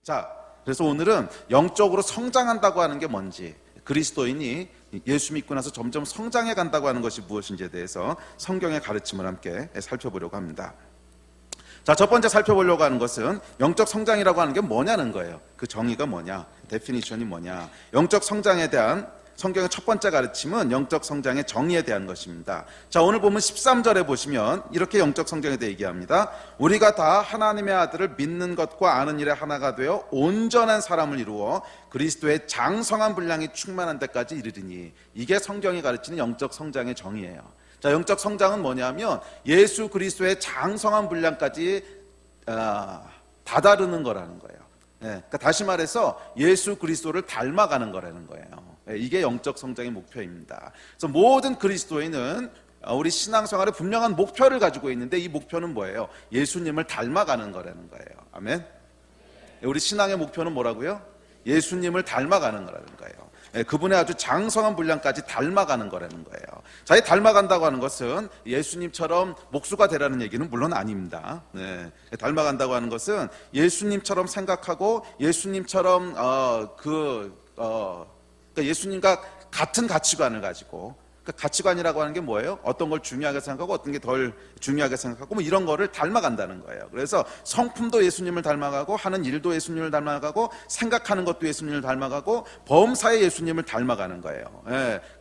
자, 그래서 오늘은 영적으로 성장한다고 하는 게 뭔지, 그리스도인이 예수 믿고 나서 점점 성장해 간다고 하는 것이 무엇인지에 대해서 성경의 가르침을 함께 살펴보려고 합니다. 자, 첫 번째 살펴보려고 하는 것은 영적 성장이라고 하는 게 뭐냐는 거예요. 그 정의가 뭐냐, 데피니션이 뭐냐. 영적 성장에 대한 성경의 첫 번째 가르침은 영적 성장의 정의에 대한 것입니다. 자, 오늘 보면 13절에 보시면 이렇게 영적 성장에 대해 얘기합니다. 우리가 다 하나님의 아들을 믿는 것과 아는 일에 하나가 되어 온전한 사람을 이루어 그리스도의 장성한 분량이 충만한 데까지 이르리니, 이게 성경이 가르치는 영적 성장의 정의예요. 자, 영적 성장은 뭐냐면 예수 그리스도의 장성한 분량까지 다다르는 거라는 거예요. 그러니까 다시 말해서 예수 그리스도를 닮아가는 거라는 거예요. 이게 영적 성장의 목표입니다. 그래서 모든 그리스도인은 우리 신앙생활에 분명한 목표를 가지고 있는데, 이 목표는 뭐예요? 예수님을 닮아가는 거라는 거예요. 아멘. 우리 신앙의 목표는 뭐라고요? 예수님을 닮아가는 거라는 거예요. 그분의 아주 장성한 분량까지 닮아가는 거라는 거예요. 자, 이 닮아간다고 하는 것은 예수님처럼 목수가 되라는 얘기는 물론 아닙니다. 닮아간다고 하는 것은 예수님처럼 생각하고 예수님처럼 그러니까 예수님과 같은 가치관을 가지고, 그러니까 가치관이라고 하는 게 뭐예요? 어떤 걸 중요하게 생각하고 어떤 게 덜 중요하게 생각하고 뭐 이런 거를 닮아간다는 거예요. 그래서 성품도 예수님을 닮아가고, 하는 일도 예수님을 닮아가고, 생각하는 것도 예수님을 닮아가고, 범사에 예수님을 닮아가는 거예요.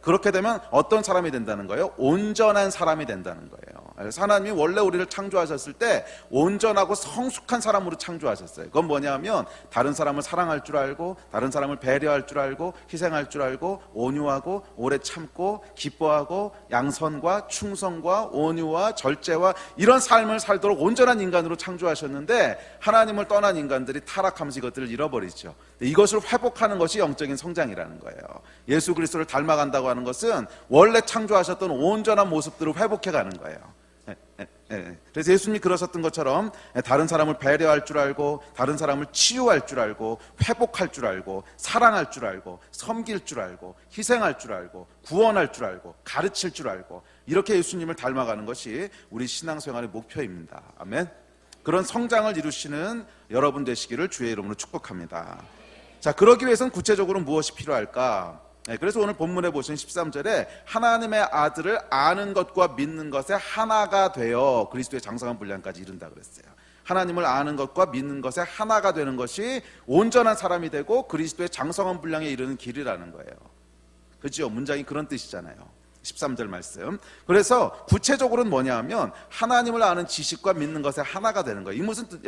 그렇게 되면 어떤 사람이 된다는 거예요? 온전한 사람이 된다는 거예요. 그래서 하나님이 원래 우리를 창조하셨을 때 온전하고 성숙한 사람으로 창조하셨어요. 그건 뭐냐면 다른 사람을 사랑할 줄 알고, 다른 사람을 배려할 줄 알고, 희생할 줄 알고, 온유하고, 오래 참고, 기뻐하고, 양선과 충성과 온유와 절제와 이런 삶을 살도록 온전한 인간으로 창조하셨는데, 하나님을 떠난 인간들이 타락하면서 이것들을 잃어버리죠. 이것을 회복하는 것이 영적인 성장이라는 거예요. 예수 그리스도를 닮아간다고 하는 것은 원래 창조하셨던 온전한 모습들을 회복해가는 거예요. 그래서 예수님이 그러셨던 것처럼 다른 사람을 배려할 줄 알고, 다른 사람을 치유할 줄 알고, 회복할 줄 알고, 사랑할 줄 알고, 섬길 줄 알고, 희생할 줄 알고, 구원할 줄 알고, 가르칠 줄 알고, 이렇게 예수님을 닮아가는 것이 우리 신앙생활의 목표입니다. 아멘. 그런 성장을 이루시는 여러분 되시기를 주의 이름으로 축복합니다. 자, 그러기 위해서는 구체적으로 무엇이 필요할까? 그래서 오늘 본문에 보신 13절에 하나님의 아들을 아는 것과 믿는 것에 하나가 되어 그리스도의 장성한 분량까지 이른다 그랬어요. 하나님을 아는 것과 믿는 것에 하나가 되는 것이 온전한 사람이 되고 그리스도의 장성한 분량에 이르는 길이라는 거예요. 그렇죠? 문장이 그런 뜻이잖아요. 13절 말씀. 그래서 구체적으로는 뭐냐 하면 하나님을 아는 지식과 믿는 것에 하나가 되는 거예요. 이 무슨 뜻?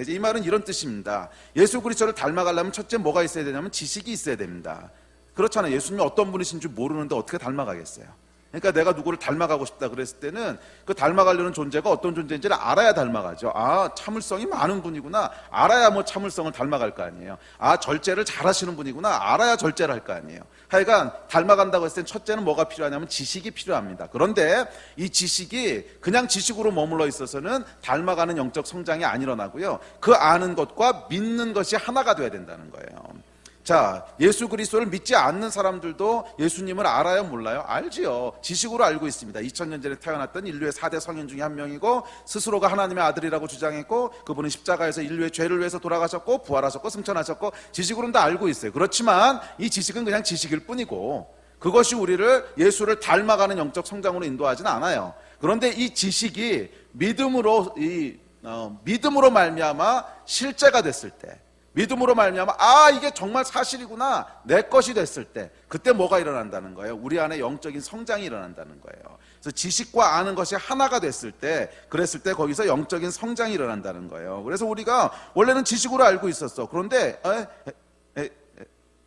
이 말은 이런 뜻입니다. 예수 그리스도를 닮아가려면 첫째 뭐가 있어야 되냐면 지식이 있어야 됩니다. 그렇잖아요. 예수님이 어떤 분이신지 모르는데 어떻게 닮아가겠어요? 그러니까 내가 누구를 닮아가고 싶다 그랬을 때는 그 닮아가려는 존재가 어떤 존재인지를 알아야 닮아가죠. 아, 참을성이 많은 분이구나. 알아야 뭐 참을성을 닮아갈 거 아니에요. 아, 절제를 잘하시는 분이구나. 알아야 절제를 할 거 아니에요. 하여간 닮아간다고 했을 땐 첫째는 뭐가 필요하냐면 지식이 필요합니다. 그런데 이 지식이 그냥 지식으로 머물러 있어서는 닮아가는 영적 성장이 안 일어나고요. 그 아는 것과 믿는 것이 하나가 돼야 된다는 거예요. 자, 예수 그리스도를 믿지 않는 사람들도 예수님을 알아요, 몰라요? 알지요. 지식으로 알고 있습니다. 2000년 전에 태어났던 인류의 4대 성인 중에 한 명이고, 스스로가 하나님의 아들이라고 주장했고, 그분은 십자가에서 인류의 죄를 위해서 돌아가셨고, 부활하셨고, 승천하셨고, 지식으로는 다 알고 있어요. 그렇지만 이 지식은 그냥 지식일 뿐이고, 그것이 우리를 예수를 닮아가는 영적 성장으로 인도하지는 않아요. 그런데 이 지식이 믿음으로 말미암아 실제가 됐을 때, 믿음으로 말미암아 아, 이게 정말 사실이구나, 내 것이 됐을 때, 그때 뭐가 일어난다는 거예요? 우리 안에 영적인 성장이 일어난다는 거예요. 그래서 지식과 아는 것이 하나가 됐을 때, 그랬을 때 거기서 영적인 성장이 일어난다는 거예요. 그래서 우리가 원래는 지식으로 알고 있었어. 그런데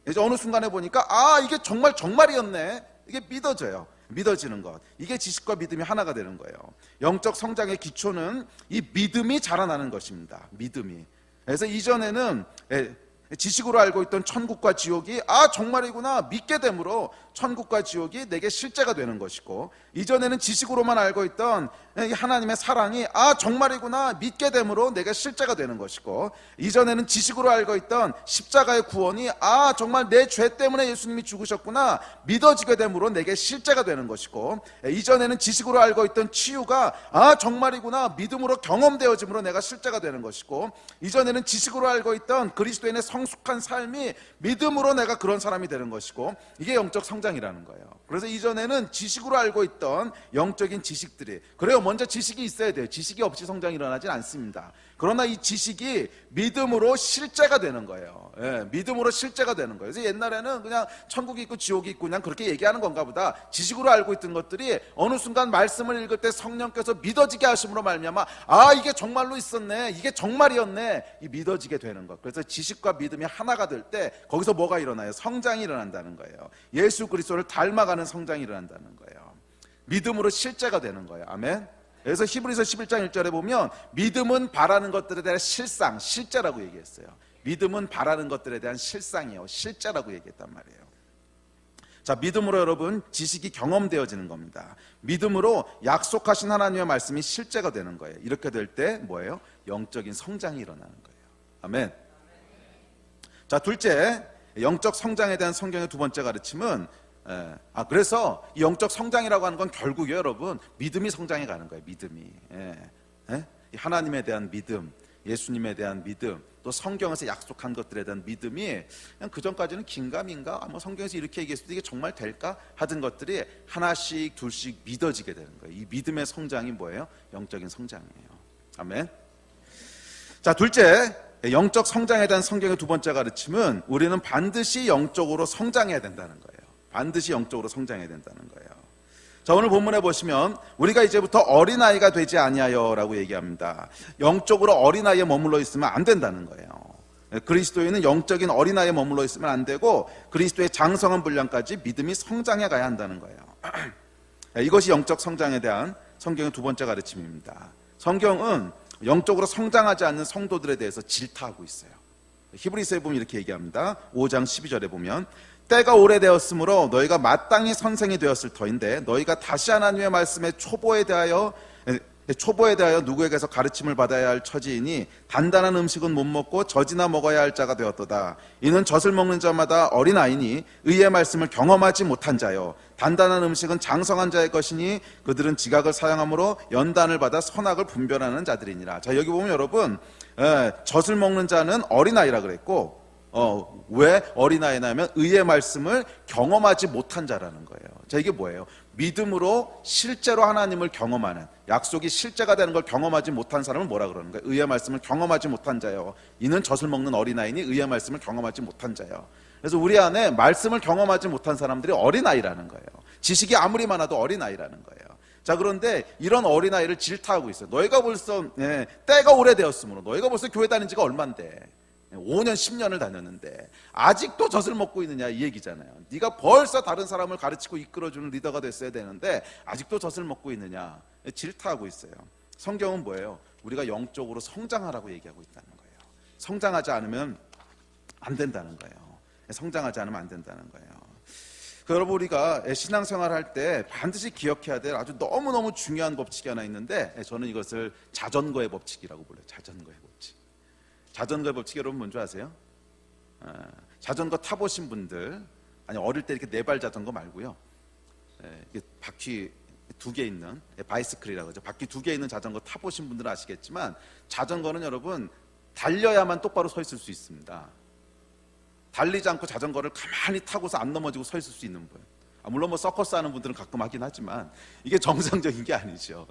이제 어느 순간에 보니까 아, 이게 정말이었네. 이게 믿어져요. 믿어지는 것. 이게 지식과 믿음이 하나가 되는 거예요. 영적 성장의 기초는 이 믿음이 자라나는 것입니다. 믿음이. 그래서 이전에는 지식으로 알고 있던 천국과 지옥이 정말이구나 믿게 되므로 천국과 지옥이 내게 실제가 되는 것이고, 이전에는 지식으로만 알고 있던 하나님의 사랑이 정말이구나 믿게 되므로 내가 실제가 되는 것이고, 이전에는 지식으로 알고 있던 십자가의 구원이 정말 내 죄 때문에 예수님이 죽으셨구나 믿어지게 되므로 내게 실제가 되는 것이고, 이전에는 지식으로 알고 있던 치유가 정말이구나 믿음으로 경험되어짐으로 내가 실제가 되는 것이고, 이전에는 지식으로 알고 있던 그리스도인의 성숙한 삶이 믿음으로 내가 그런 사람이 되는 것이고, 이게 영적 성장이라는 거예요. 그래서 이전에는 지식으로 알고 있던 영적인 지식들이, 그래요, 먼저 지식이 있어야 돼요. 지식이 없이 성장이 일어나진 않습니다. 그러나 이 지식이 믿음으로 실제가 되는 거예요. 믿음으로 실제가 되는 거예요. 그래서 옛날에는 그냥 천국이 있고 지옥이 있고 그냥 그렇게 얘기하는 건가 보다, 지식으로 알고 있던 것들이 어느 순간 말씀을 읽을 때 성령께서 믿어지게 하심으로 말미암아 이게 정말로 있었네, 이게 정말이었네, 이 믿어지게 되는 것. 그래서 지식과 믿음이 하나가 될 때 거기서 뭐가 일어나요? 성장이 일어난다는 거예요. 예수 그리스도를 닮아가는 성장이 일어난다는 거예요. 믿음으로 실제가 되는 거예요. 아멘. 그래서 히브리서 11장 1절에 보면 믿음은 바라는 것들에 대한 실상, 실제라고 얘기했어요. 믿음은 바라는 것들에 대한 실상이에요. 실제라고 얘기했단 말이에요. 자, 믿음으로 여러분 지식이 경험되어지는 겁니다. 믿음으로 약속하신 하나님의 말씀이 실제가 되는 거예요. 이렇게 될 때 뭐예요? 영적인 성장이 일어나는 거예요. 아멘. 자, 둘째, 영적 성장에 대한 성경의 두 번째 가르침은 그래서 이 영적 성장이라고 하는 건 결국 여러분 믿음이 성장해 가는 거예요. 믿음이. 하나님에 대한 믿음, 예수님에 대한 믿음, 또 성경에서 약속한 것들에 대한 믿음이 그냥 그전까지는 긴가민가 성경에서 이렇게 얘기했을 때 이게 정말 될까 하던 것들이 하나씩 둘씩 믿어지게 되는 거예요. 이 믿음의 성장이 뭐예요? 영적인 성장이에요. 아멘. 자, 둘째, 영적 성장에 대한 성경의 두 번째 가르침은 우리는 반드시 영적으로 성장해야 된다는 거예요. 반드시 영적으로 성장해야 된다는 거예요. 자, 오늘 본문에 보시면 우리가 이제부터 어린아이가 되지 아니하여라고 얘기합니다. 영적으로 어린아이에 머물러 있으면 안 된다는 거예요. 그리스도인은 영적인 어린아이에 머물러 있으면 안 되고 그리스도의 장성한 분량까지 믿음이 성장해 가야 한다는 거예요. 이것이 영적 성장에 대한 성경의 두 번째 가르침입니다. 성경은 영적으로 성장하지 않는 성도들에 대해서 질타하고 있어요. 히브리서에 보면 이렇게 얘기합니다. 5장 12절에 보면 때가 오래되었으므로 너희가 마땅히 선생이 되었을 터인데 너희가 다시 하나님의 말씀의 초보에 대하여 누구에게서 가르침을 받아야 할 처지이니 단단한 음식은 못 먹고 젖이나 먹어야 할 자가 되었도다. 이는 젖을 먹는 자마다 어린아이니 의의 말씀을 경험하지 못한 자요 단단한 음식은 장성한 자의 것이니 그들은 지각을 사용함으로 연단을 받아 선악을 분별하는 자들이니라. 자, 여기 보면 여러분 젖을 먹는 자는 어린아이라 그랬고 왜 어린아이냐면 의의 말씀을 경험하지 못한 자라는 거예요. 자, 이게 뭐예요? 믿음으로 실제로 하나님을 경험하는, 약속이 실제가 되는 걸 경험하지 못한 사람을 뭐라 그러는 거예요? 의의 말씀을 경험하지 못한 자요. 이는 젖을 먹는 어린아이니 의의 말씀을 경험하지 못한 자요. 그래서 우리 안에 말씀을 경험하지 못한 사람들이 어린아이라는 거예요. 지식이 아무리 많아도 어린아이라는 거예요. 자, 그런데 이런 어린아이를 질타하고 있어요. 너희가 벌써 때가 오래되었으므로, 너희가 벌써 교회 다닌 지가 얼만데 5년 10년을 다녔는데 아직도 젖을 먹고 있느냐 이 얘기잖아요. 네가 벌써 다른 사람을 가르치고 이끌어주는 리더가 됐어야 되는데 아직도 젖을 먹고 있느냐 질타하고 있어요. 성경은 뭐예요? 우리가 영적으로 성장하라고 얘기하고 있다는 거예요. 성장하지 않으면 안 된다는 거예요. 성장하지 않으면 안 된다는 거예요. 여러분, 우리가 신앙생활 할 때 반드시 기억해야 될 아주 너무너무 중요한 법칙이 하나 있는데 저는 이것을 자전거의 법칙이라고 불러요. 자전거의 법칙. 자전거 법칙 여러분 뭔지 아세요? 자전거 타보신 분들, 아니 어릴 때 이렇게 4발 자전거 말고요, 이게 바퀴 2개 있는 바이스클이라고 하죠. 바퀴 2개 있는 자전거 타보신 분들은 아시겠지만 자전거는 여러분 달려야만 똑바로 서 있을 수 있습니다. 달리지 않고 자전거를 가만히 타고서 안 넘어지고 서 있을 수 있는 분, 물론 뭐 서커스 하는 분들은 가끔 하긴 하지만 이게 정상적인 게 아니죠.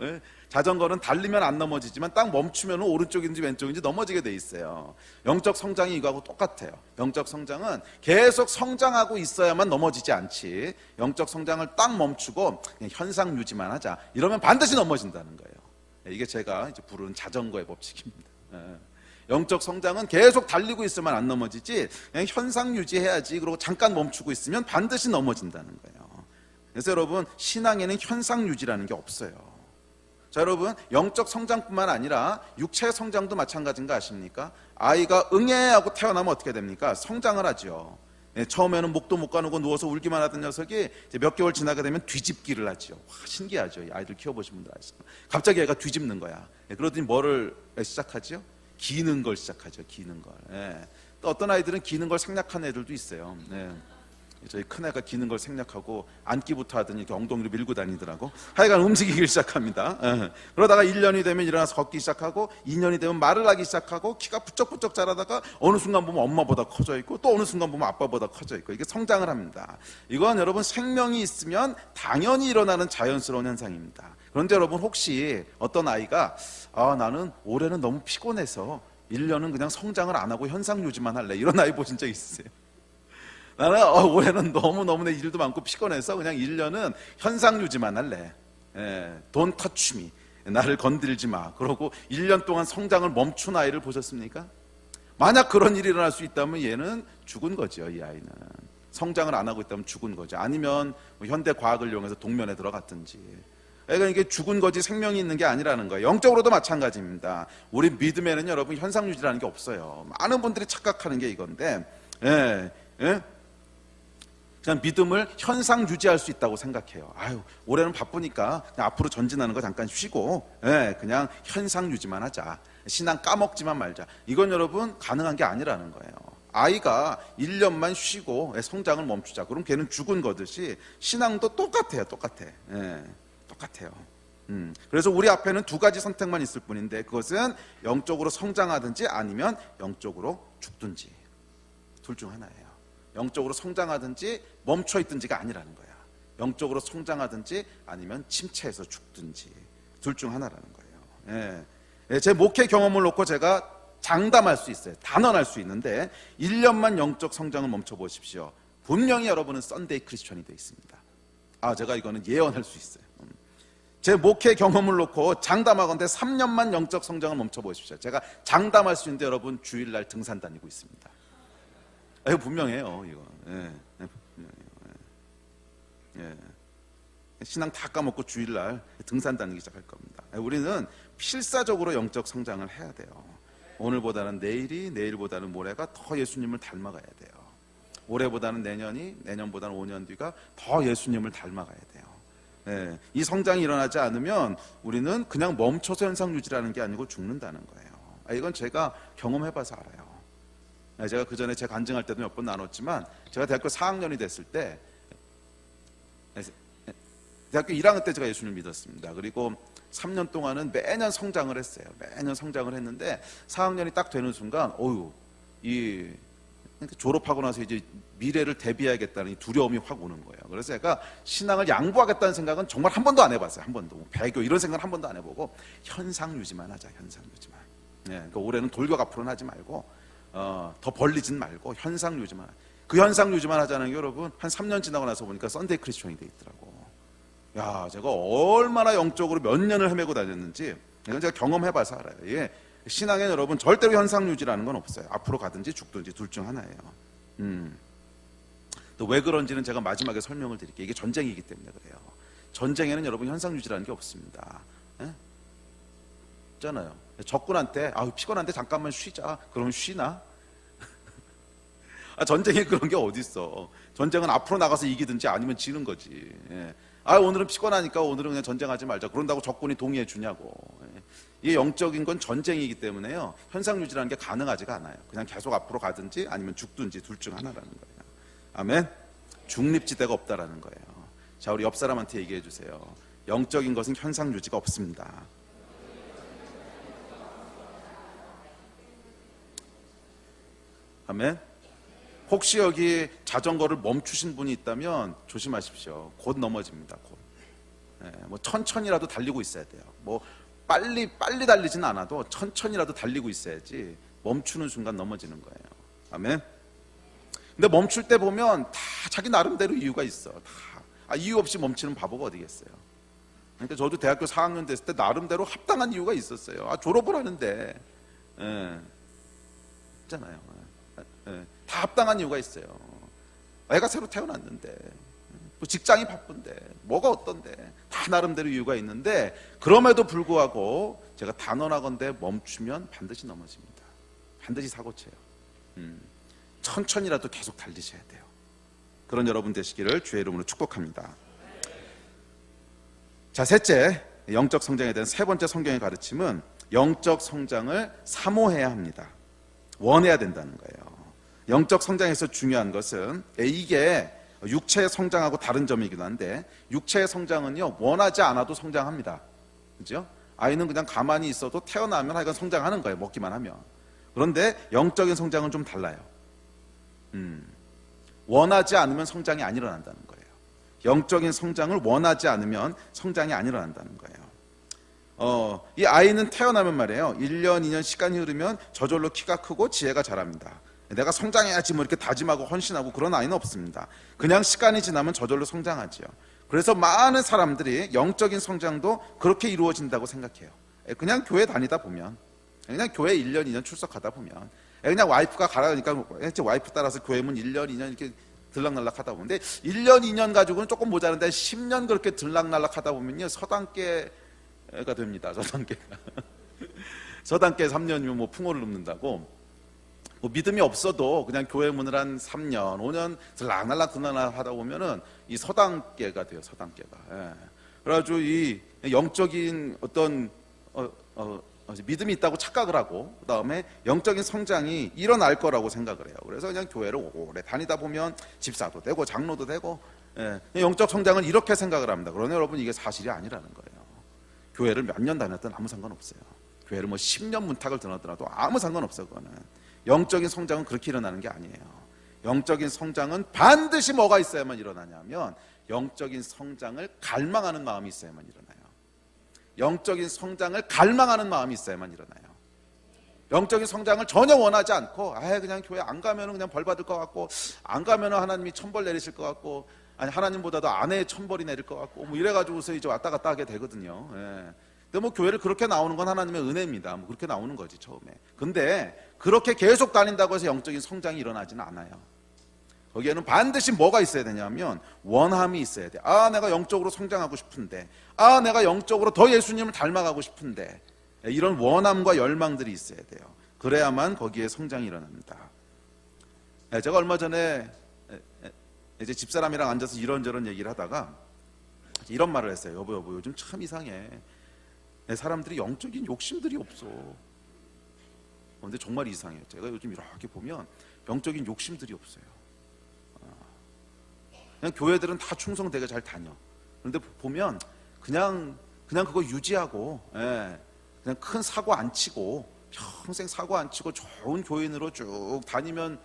자전거는 달리면 안 넘어지지만 딱 멈추면 오른쪽인지 왼쪽인지 넘어지게 돼 있어요. 영적 성장이 이거하고 똑같아요. 영적 성장은 계속 성장하고 있어야만 넘어지지 않지, 영적 성장을 딱 멈추고 그냥 현상 유지만 하자 이러면 반드시 넘어진다는 거예요. 이게 제가 이제 부르는 자전거의 법칙입니다. 영적 성장은 계속 달리고 있으면 안 넘어지지, 그냥 현상 유지해야지 그러고 잠깐 멈추고 있으면 반드시 넘어진다는 거예요. 그래서 여러분, 신앙에는 현상 유지라는 게 없어요. 자, 여러분, 영적 성장뿐만 아니라 육체 성장도 마찬가지인 거 아십니까? 아이가 응애 하고 태어나면 어떻게 됩니까? 성장을 하죠. 처음에는 목도 못 가누고 누워서 울기만 하던 녀석이 이제 몇 개월 지나게 되면 뒤집기를 하죠. 와, 신기하죠. 아이들 키워보신 분들 아시죠? 갑자기 애가 뒤집는 거야. 그러더니 뭐를 시작하죠? 기는 걸 시작하죠. 기는 걸. 또 어떤 아이들은 기는 걸 생략한 애들도 있어요. 저희 큰애가 기는 걸 생략하고 앉기부터 하더니 이렇게 엉덩이로 밀고 다니더라고. 하여간 움직이기 시작합니다. 그러다가 1년이 되면 일어나서 걷기 시작하고, 2년이 되면 말을 하기 시작하고, 키가 부쩍부쩍 자라다가 어느 순간 보면 엄마보다 커져 있고, 또 어느 순간 보면 아빠보다 커져 있고, 이게 성장을 합니다. 이건 여러분 생명이 있으면 당연히 일어나는 자연스러운 현상입니다. 그런데 여러분, 혹시 어떤 아이가 나는 올해는 너무 피곤해서 1년은 그냥 성장을 안 하고 현상 유지만 할래, 이런 아이 보신 적 있으세요? 나는 올해는 너무너무 내 일도 많고 피곤해서 그냥 1년은 현상 유지만 할래. Don't touch me. 나를 건들지 마. 그러고 1년 동안 성장을 멈춘 아이를 보셨습니까? 만약 그런 일이 일어날 수 있다면 얘는 죽은 거죠. 이 아이는 성장을 안 하고 있다면 죽은 거죠. 아니면 뭐 현대 과학을 이용해서 동면에 들어갔든지. 그러니까 이게 죽은 거지 생명이 있는 게 아니라는 거예요. 영적으로도 마찬가지입니다. 우리 믿음에는 여러분 현상 유지라는 게 없어요. 많은 분들이 착각하는 게 이건데, 그냥 믿음을 현상 유지할 수 있다고 생각해요. 올해는 바쁘니까 그냥 앞으로 전진하는 거 잠깐 쉬고, 그냥 현상 유지만 하자. 신앙 까먹지만 말자. 이건 여러분 가능한 게 아니라는 거예요. 아이가 1년만 쉬고 성장을 멈추자. 그럼 걔는 죽은 거듯이 신앙도 똑같아요. 똑같아요. 그래서 우리 앞에는 두 가지 선택만 있을 뿐인데, 그것은 영적으로 성장하든지 아니면 영적으로 죽든지, 둘 중 하나예요. 영적으로 성장하든지 멈춰있든지가 아니라는 거야. 영적으로 성장하든지 아니면 침체해서 죽든지, 둘 중 하나라는 거예요. 제 목회 경험을 놓고 제가 장담할 수 있어요. 단언할 수 있는데, 1년만 영적 성장을 멈춰보십시오. 분명히 여러분은 썬데이 크리스천이 되어 있습니다. 제가 이거는 예언할 수 있어요. 제 목회 경험을 놓고 장담하건대 3년만 영적 성장을 멈춰보십시오. 제가 장담할 수 있는데 여러분 주일날 등산 다니고 있습니다. 이거 분명해요. 이거. 분명해요. 신앙 다 까먹고 주일날 등산 다니기 시작할 겁니다. 우리는 필사적으로 영적 성장을 해야 돼요. 오늘보다는 내일이, 내일보다는 모레가 더 예수님을 닮아가야 돼요. 올해보다는 내년이, 내년보다는 5년 뒤가 더 예수님을 닮아가야 돼요. 이 성장이 일어나지 않으면 우리는 그냥 멈춰서 현상 유지라는 게 아니고 죽는다는 거예요. 이건 제가 경험해봐서 알아요. 제가 그 전에 제가 간증할 때도 몇 번 나눴지만, 제가 대학교 4학년이 됐을 때, 대학교 1학년 때 제가 예수님을 믿었습니다. 그리고 3년 동안은 매년 성장을 했어요. 매년 성장을 했는데 4학년이 딱 되는 순간, 졸업하고 나서 이제 미래를 대비해야겠다는 이 두려움이 확 오는 거예요. 그래서 제가 신앙을 양보하겠다는 생각은 정말 한 번도 안 해봤어요. 한 번도. 배교 이런 생각은 한 번도 안 해보고, 현상 유지만 하자. 현상 유지만. 그러니까 올해는 돌격 앞으로는 하지 말고, 더 벌리진 말고 현상 유지만. 그 현상 유지만 하자는 게 여러분 한 3년 지나고 나서 보니까 썬데이 크리스천이 돼 있더라고. 제가 얼마나 영적으로 몇 년을 헤매고 다녔는지 이건 제가 경험해봐서 알아요. 신앙에 여러분 절대로 현상 유지라는 건 없어요. 앞으로 가든지 죽든지 둘 중 하나예요. 또 왜 그런지는 제가 마지막에 설명을 드릴게요. 이게 전쟁이기 때문에 그래요. 전쟁에는 여러분 현상 유지라는 게 없습니다. 있잖아요. 적군한테 피곤한데 잠깐만 쉬자. 그러면 쉬나? 전쟁에 그런 게 어디 있어. 전쟁은 앞으로 나가서 이기든지 아니면 지는 거지. 오늘은 피곤하니까 오늘은 그냥 전쟁하지 말자. 그런다고 적군이 동의해 주냐고. 이게 영적인 건 전쟁이기 때문에요. 현상 유지라는 게 가능하지가 않아요. 그냥 계속 앞으로 가든지 아니면 죽든지 둘 중 하나라는 거예요. 아멘. 중립지대가 없다라는 거예요. 자, 우리 옆 사람한테 얘기해 주세요. 영적인 것은 현상 유지가 없습니다. 아멘. 혹시 여기 자전거를 멈추신 분이 있다면 조심하십시오. 곧 넘어집니다. 곧. 뭐 천천히라도 달리고 있어야 돼요. 뭐 빨리 달리지는 않아도 천천히라도 달리고 있어야지 멈추는 순간 넘어지는 거예요. 아멘. 근데 멈출 때 보면 다 자기 나름대로 이유가 있어. 다. 이유 없이 멈추는 바보가 어디겠어요. 그러니까 저도 대학교 4학년 됐을 때 나름대로 합당한 이유가 있었어요. 졸업을 하는데. 있잖아요. 다 합당한 이유가 있어요. 애가 새로 태어났는데 또 직장이 바쁜데 뭐가 어떤데 다 나름대로 이유가 있는데 그럼에도 불구하고 제가 단언하건대 멈추면 반드시 넘어집니다. 반드시 사고쳐요. 천천히라도 계속 달리셔야 돼요. 그런 여러분 되시기를 주의 이름으로 축복합니다. 자, 셋째, 영적 성장에 대한 세 번째 성경의 가르침은 영적 성장을 사모해야 합니다. 원해야 된다는 거예요. 영적 성장에서 중요한 것은 이게 육체의 성장하고 다른 점이기도 한데 육체의 성장은요 원하지 않아도 성장합니다. 그죠? 아이는 그냥 가만히 있어도 태어나면 하여간 성장하는 거예요. 먹기만 하면. 그런데 영적인 성장은 좀 달라요. 원하지 않으면 성장이 안 일어난다는 거예요. 영적인 성장을 원하지 않으면 성장이 안 일어난다는 거예요. 이 아이는 태어나면 말이에요. 1년, 2년 시간이 흐르면 저절로 키가 크고 지혜가 자랍니다. 내가 성장해야지 뭐 이렇게 다짐하고 헌신하고 그런 아이는 없습니다. 그냥 시간이 지나면 저절로 성장하지요. 그래서 많은 사람들이 영적인 성장도 그렇게 이루어진다고 생각해요. 그냥 교회 다니다 보면, 그냥 교회 1년, 2년 출석하다 보면, 그냥 와이프가 가라니까 와이프 따라서 교회 문 1년, 2년 이렇게 들락날락 하다 보는데 1년, 2년 가지고는 조금 모자란데 10년 그렇게 들락날락 하다 보면요 서당계가 됩니다. 서당계가. 서당계 3년이면 뭐 풍어를 눕는다고. 뭐 믿음이 없어도 그냥 교회 문을 한 3년, 5년 들락날락 하다 보면은 이 서당계가 돼요. 서당계가. 예. 그래가지고 이 영적인 어떤 믿음이 있다고 착각을 하고 그 다음에 영적인 성장이 일어날 거라고 생각을 해요. 그래서 그냥 교회를 오래 다니다 보면 집사도 되고 장로도 되고 영적 성장을 이렇게 생각을 합니다. 그러나 여러분 이게 사실이 아니라는 거예요. 교회를 몇 년 다녔든 아무 상관없어요. 교회를 뭐 10년 문탁을 드나더라도 아무 상관없어요. 그거는 영적인 성장은 그렇게 일어나는 게 아니에요. 영적인 성장은 반드시 뭐가 있어야만 일어나냐면 영적인 성장을 갈망하는 마음이 있어야만 일어나요. 영적인 성장을 갈망하는 마음이 있어야만 일어나요. 영적인 성장을 전혀 원하지 않고 그냥 교회 안 가면 그냥 벌 받을 것 같고 안 가면 하나님이 천벌 내리실 것 같고 아니 하나님보다도 아내의 천벌이 내릴 것 같고 뭐 이래가지고서 이제 왔다 갔다 하게 되거든요. 근데 뭐 교회를 그렇게 나오는 건 하나님의 은혜입니다. 뭐 그렇게 나오는 거지 처음에. 근데 그렇게 계속 다닌다고 해서 영적인 성장이 일어나지는 않아요. 거기에는 반드시 뭐가 있어야 되냐면 원함이 있어야 돼. 내가 영적으로 성장하고 싶은데 내가 영적으로 더 예수님을 닮아가고 싶은데 이런 원함과 열망들이 있어야 돼요. 그래야만 거기에 성장이 일어납니다. 제가 얼마 전에 이제 집사람이랑 앉아서 이런저런 얘기를 하다가 이런 말을 했어요. 여보 요즘 참 이상해. 사람들이 영적인 욕심들이 없어. 근데 정말 이상해요. 제가 요즘 이렇게 보면 영적인 욕심들이 없어요. 그냥 교회들은 다 충성되게 잘 다녀. 그런데 보면 그냥 그거 유지하고 그냥 큰 사고 안 치고 평생 사고 안 치고 좋은 교인으로 쭉 다니면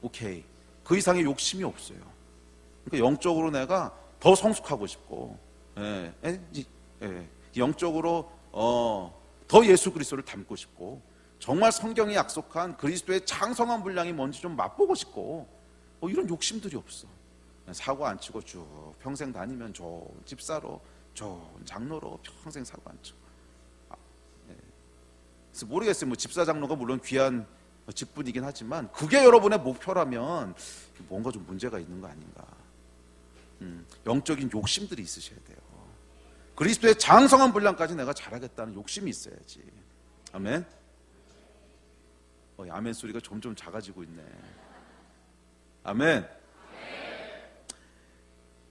오케이. 그 이상의 욕심이 없어요. 그러니까 영적으로 내가 더 성숙하고 싶고 영적으로 더 예수 그리스도를 닮고 싶고 정말 성경이 약속한 그리스도의 장성한 분량이 뭔지 좀 맛보고 싶고 이런 욕심들이 없어. 사고 안 치고 쭉 평생 다니면 좋은 집사로 좋은 장로로 평생 사고 안 치고 그래서 모르겠어요. 뭐 집사 장로가 물론 귀한 직분이긴 하지만 그게 여러분의 목표라면 뭔가 좀 문제가 있는 거 아닌가. 영적인 욕심들이 있으셔야 돼요. 그리스도의 장성한 분량까지 내가 잘하겠다는 욕심이 있어야지. 아멘. 아멘 소리가 점점 작아지고 있네. 아멘.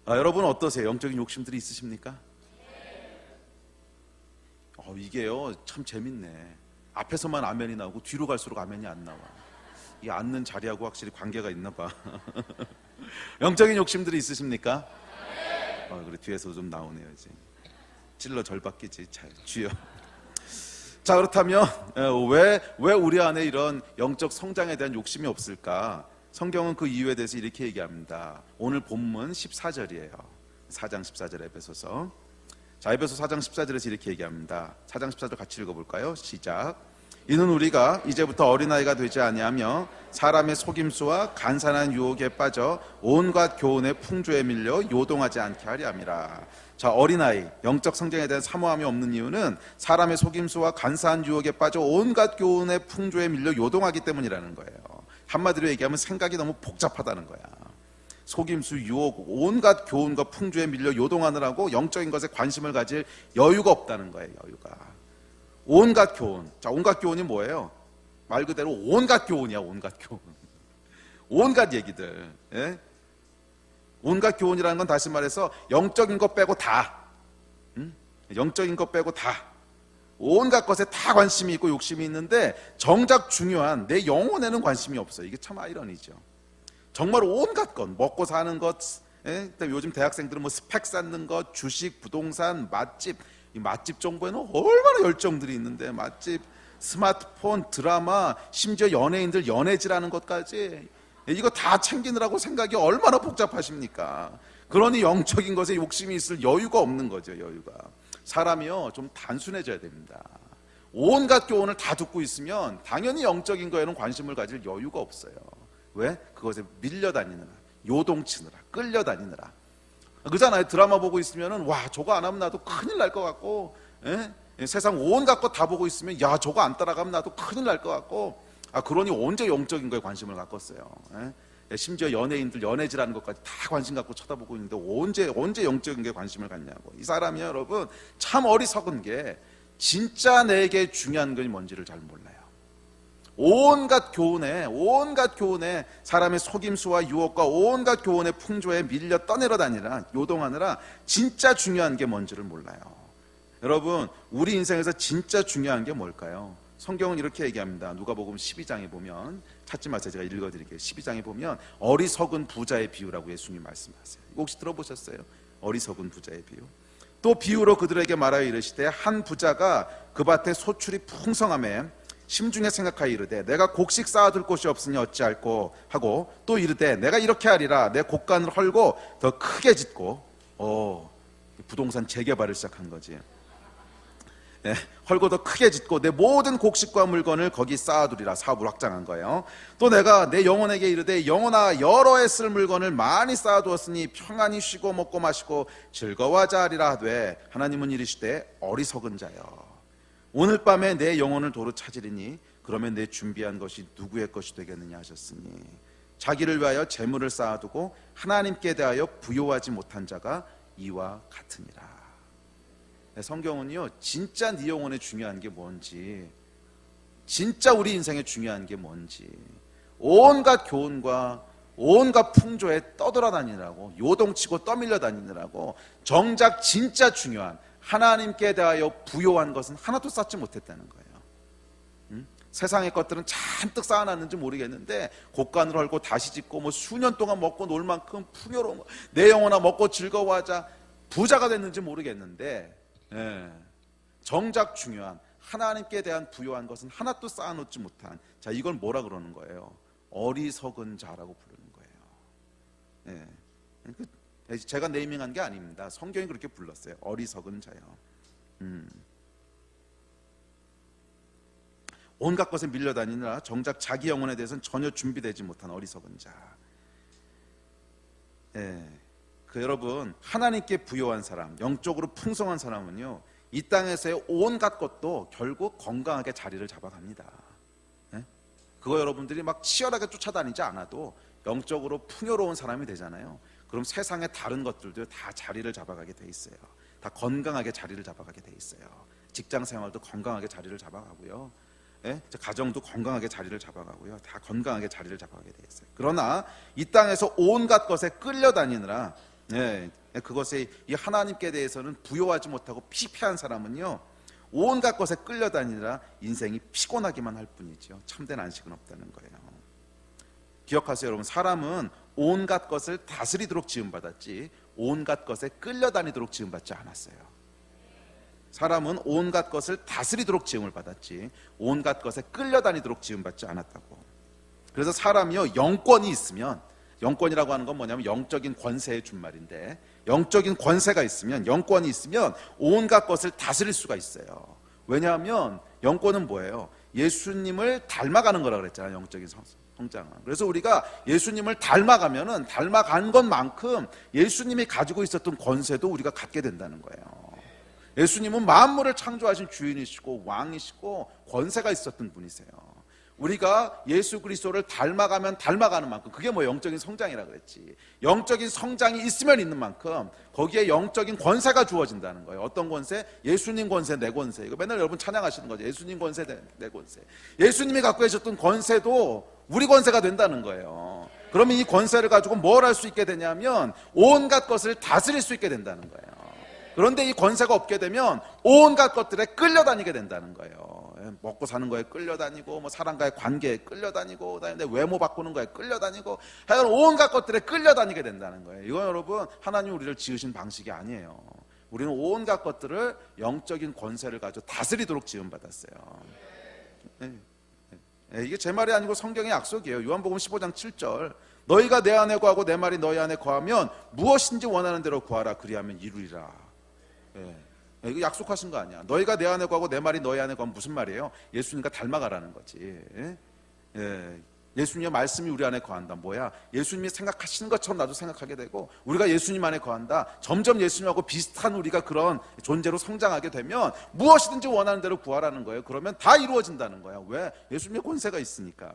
여러분 어떠세요? 영적인 욕심들이 있으십니까? 이게요 참 재밌네. 앞에서만 아멘이 나오고 뒤로 갈수록 아멘이 안 나와. 이 앉는 자리하고 확실히 관계가 있나 봐. 영적인 욕심들이 있으십니까? 그래 뒤에서 좀 나오네요. 이제 찔러 절박히지. 주여. 자 그렇다면 왜 우리 안에 이런 영적 성장에 대한 욕심이 없을까? 성경은 그 이유에 대해서 이렇게 얘기합니다. 오늘 본문 14절이에요. 4장 14절 에베소서. 자, 에베소 4장 14절에서 이렇게 얘기합니다. 4장 14절 같이 읽어볼까요? 시작. 이는 우리가 이제부터 어린아이가 되지 아니하며 사람의 속임수와 간산한 유혹에 빠져 온갖 교훈의 풍조에 밀려 요동하지 않게 하려 함이라. 자, 어린아이, 영적 성장에 대한 사모함이 없는 이유는 사람의 속임수와 간사한 유혹에 빠져 온갖 교훈의 풍조에 밀려 요동하기 때문이라는 거예요. 한마디로 얘기하면 생각이 너무 복잡하다는 거야. 속임수, 유혹, 온갖 교훈과 풍조에 밀려 요동하느라고 영적인 것에 관심을 가질 여유가 없다는 거예요. 여유가. 온갖 교훈. 자, 온갖 교훈이 뭐예요? 말 그대로 온갖 교훈이야. 온갖 교훈. 온갖 얘기들. 예? 온갖 교훈이라는 건 다시 말해서 영적인 것 빼고 다. 영적인 것 빼고 다. 온갖 것에 다 관심이 있고 욕심이 있는데 정작 중요한 내 영혼에는 관심이 없어요. 이게 참 아이러니죠. 정말 온갖 것, 먹고 사는 것, 요즘 대학생들은 뭐 스펙 쌓는 것, 주식, 부동산, 맛집, 이 맛집 정보에는 얼마나 열정들이 있는데 맛집, 스마트폰, 드라마, 심지어 연예인들 연애질하는 것까지 이거 다 챙기느라고 생각이 얼마나 복잡하십니까? 그러니 영적인 것에 욕심이 있을 여유가 없는 거죠. 여유가. 사람이요 좀 단순해져야 됩니다. 온갖 교훈을 다 듣고 있으면 당연히 영적인 거에는 관심을 가질 여유가 없어요. 왜? 그것에 밀려다니느라, 요동치느라, 끌려다니느라. 그잖아요. 드라마 보고 있으면은 와 저거 안 하면 나도 큰일 날 것 같고, 세상 온갖 것 다 보고 있으면 야 저거 안 따라가면 나도 큰일 날 것 같고. 그러니 언제 영적인 거에 관심을 갖겠어요. 심지어 연예인들 연애질하는 것까지 다 관심 갖고 쳐다보고 있는데 언제 영적인 게 관심을 갖냐고. 이 사람이 여러분 참 어리석은 게 진짜 내게 중요한 건 뭔지를 잘 몰라요. 온갖 교훈에 사람의 속임수와 유혹과 온갖 교훈의 풍조에 밀려 떠내려다니라 요동하느라 진짜 중요한 게 뭔지를 몰라요. 여러분 우리 인생에서 진짜 중요한 게 뭘까요? 성경은 이렇게 얘기합니다. 누가복음 12장에 보면, 찾지 마세요. 제가 읽어드릴게요. 12장에 보면 어리석은 부자의 비유라고 예수님 말씀하세요. 이거 혹시 들어보셨어요? 어리석은 부자의 비유. 또 비유로 그들에게 말하여 이르시되 한 부자가 그 밭에 소출이 풍성하매 심중에 생각하여 이르되 내가 곡식 쌓아둘 곳이 없으니 어찌할꼬 하고 또 이르되 내가 이렇게 하리라 내 곡간을 헐고 더 크게 짓고 부동산 재개발을 시작한 거지. 헐고 더 크게 짓고 내 모든 곡식과 물건을 거기 쌓아두리라. 사업을 확장한 거예요. 또 내가 내 영혼에게 이르되 영혼아 여러 해 쓸 물건을 많이 쌓아두었으니 평안히 쉬고 먹고 마시고 즐거워하자 하리라 하되 하나님은 이르시되 어리석은 자여 오늘 밤에 내 영혼을 도로 찾으리니 그러면 내 준비한 것이 누구의 것이 되겠느냐 하셨으니 자기를 위하여 재물을 쌓아두고 하나님께 대하여 부요하지 못한 자가 이와 같으니라. 성경은요 진짜 네 영혼에 중요한 게 뭔지, 진짜 우리 인생에 중요한 게 뭔지, 온갖 교훈과 온갖 풍조에 떠돌아다니느라고 요동치고 떠밀려 다니느라고 정작 진짜 중요한 하나님께 대하여 부요한 것은 하나도 쌓지 못했다는 거예요. 세상의 것들은 잔뜩 쌓아놨는지 모르겠는데 곡간을 헐고 다시 짓고 뭐 수년 동안 먹고 놀 만큼 풍요로운 거, 내 영혼아 먹고 즐거워하자 부자가 됐는지 모르겠는데 정작 중요한 하나님께 대한 부요한 것은 하나도 쌓아놓지 못한 자, 이걸 뭐라 그러는 거예요? 어리석은 자라고 부르는 거예요. 제가 네이밍한 게 아닙니다. 성경이 그렇게 불렀어요. 어리석은 자요. 온갖 것에 밀려다니느라 정작 자기 영혼에 대해서는 전혀 준비되지 못한 어리석은 자. 여러분 하나님께 부요한 사람, 영적으로 풍성한 사람은요 이 땅에서의 온갖 것도 결국 건강하게 자리를 잡아갑니다. 그거 여러분들이 막 치열하게 쫓아다니지 않아도 영적으로 풍요로운 사람이 되잖아요. 그럼 세상의 다른 것들도 다 자리를 잡아가게 돼 있어요. 다 건강하게 자리를 잡아가게 돼 있어요. 직장 생활도 건강하게 자리를 잡아가고요. 가정도 건강하게 자리를 잡아가고요. 다 건강하게 자리를 잡아가게 돼 있어요. 그러나 이 땅에서 온갖 것에 끌려다니느라 그것에 이 하나님께 대해서는 부요하지 못하고 피폐한 사람은요 온갖 것에 끌려다니느라 인생이 피곤하기만 할 뿐이죠. 참된 안식은 없다는 거예요. 기억하세요 여러분. 사람은 온갖 것을 다스리도록 지음받았지 온갖 것에 끌려다니도록 지음받지 않았어요. 사람은 온갖 것을 다스리도록 지음을 받았지 온갖 것에 끌려다니도록 지음받지 않았다고. 그래서 사람이요 영권이 있으면, 영권이라고 하는 건 뭐냐면 영적인 권세의 준말인데, 영적인 권세가 있으면, 영권이 있으면 온갖 것을 다스릴 수가 있어요. 왜냐하면 영권은 뭐예요? 예수님을 닮아가는 거라 그랬잖아요. 영적인 성장은. 그래서 우리가 예수님을 닮아가면은 닮아간 것만큼 예수님이 가지고 있었던 권세도 우리가 갖게 된다는 거예요. 예수님은 만물을 창조하신 주인이시고 왕이시고 권세가 있었던 분이세요. 우리가 예수 그리스도를 닮아가면 닮아가는 만큼, 그게 뭐 영적인 성장이라 그랬지. 영적인 성장이 있으면 있는 만큼 거기에 영적인 권세가 주어진다는 거예요. 어떤 권세? 예수님 권세, 내 권세. 이거 맨날 여러분 찬양하시는 거죠. 예수님 권세, 내 권세. 예수님이 갖고 계셨던 권세도 우리 권세가 된다는 거예요. 그러면 이 권세를 가지고 뭘 할 수 있게 되냐면 온갖 것을 다스릴 수 있게 된다는 거예요. 그런데 이 권세가 없게 되면 온갖 것들에 끌려다니게 된다는 거예요. 먹고 사는 거에 끌려다니고, 뭐 사람과의 관계에 끌려다니고, 그다음에 외모 바꾸는 거에 끌려다니고, 하여간 온갖 것들에 끌려다니게 된다는 거예요. 이건 여러분 하나님 우리를 지으신 방식이 아니에요. 우리는 온갖 것들을 영적인 권세를 가지고 다스리도록 지음받았어요. 이게 제 말이 아니고 성경의 약속이에요. 요한복음 15장 7절, 너희가 내 안에 거하고 내 말이 너희 안에 거하면 무엇인지 원하는 대로 구하라, 그리하면 이루리라. 이거 약속하신 거 아니야. 너희가 내 안에 거하고 내 말이 너희 안에 거하면 무슨 말이에요? 예수님과 닮아가라는 거지. 예수님의 말씀이 우리 안에 거한다. 뭐야? 예수님이 생각하시는 것처럼 나도 생각하게 되고, 우리가 예수님 안에 거한다. 점점 예수님하고 비슷한 우리가 그런 존재로 성장하게 되면 무엇이든지 원하는 대로 구하라는 거예요. 그러면 다 이루어진다는 거야. 왜? 예수님의 권세가 있으니까.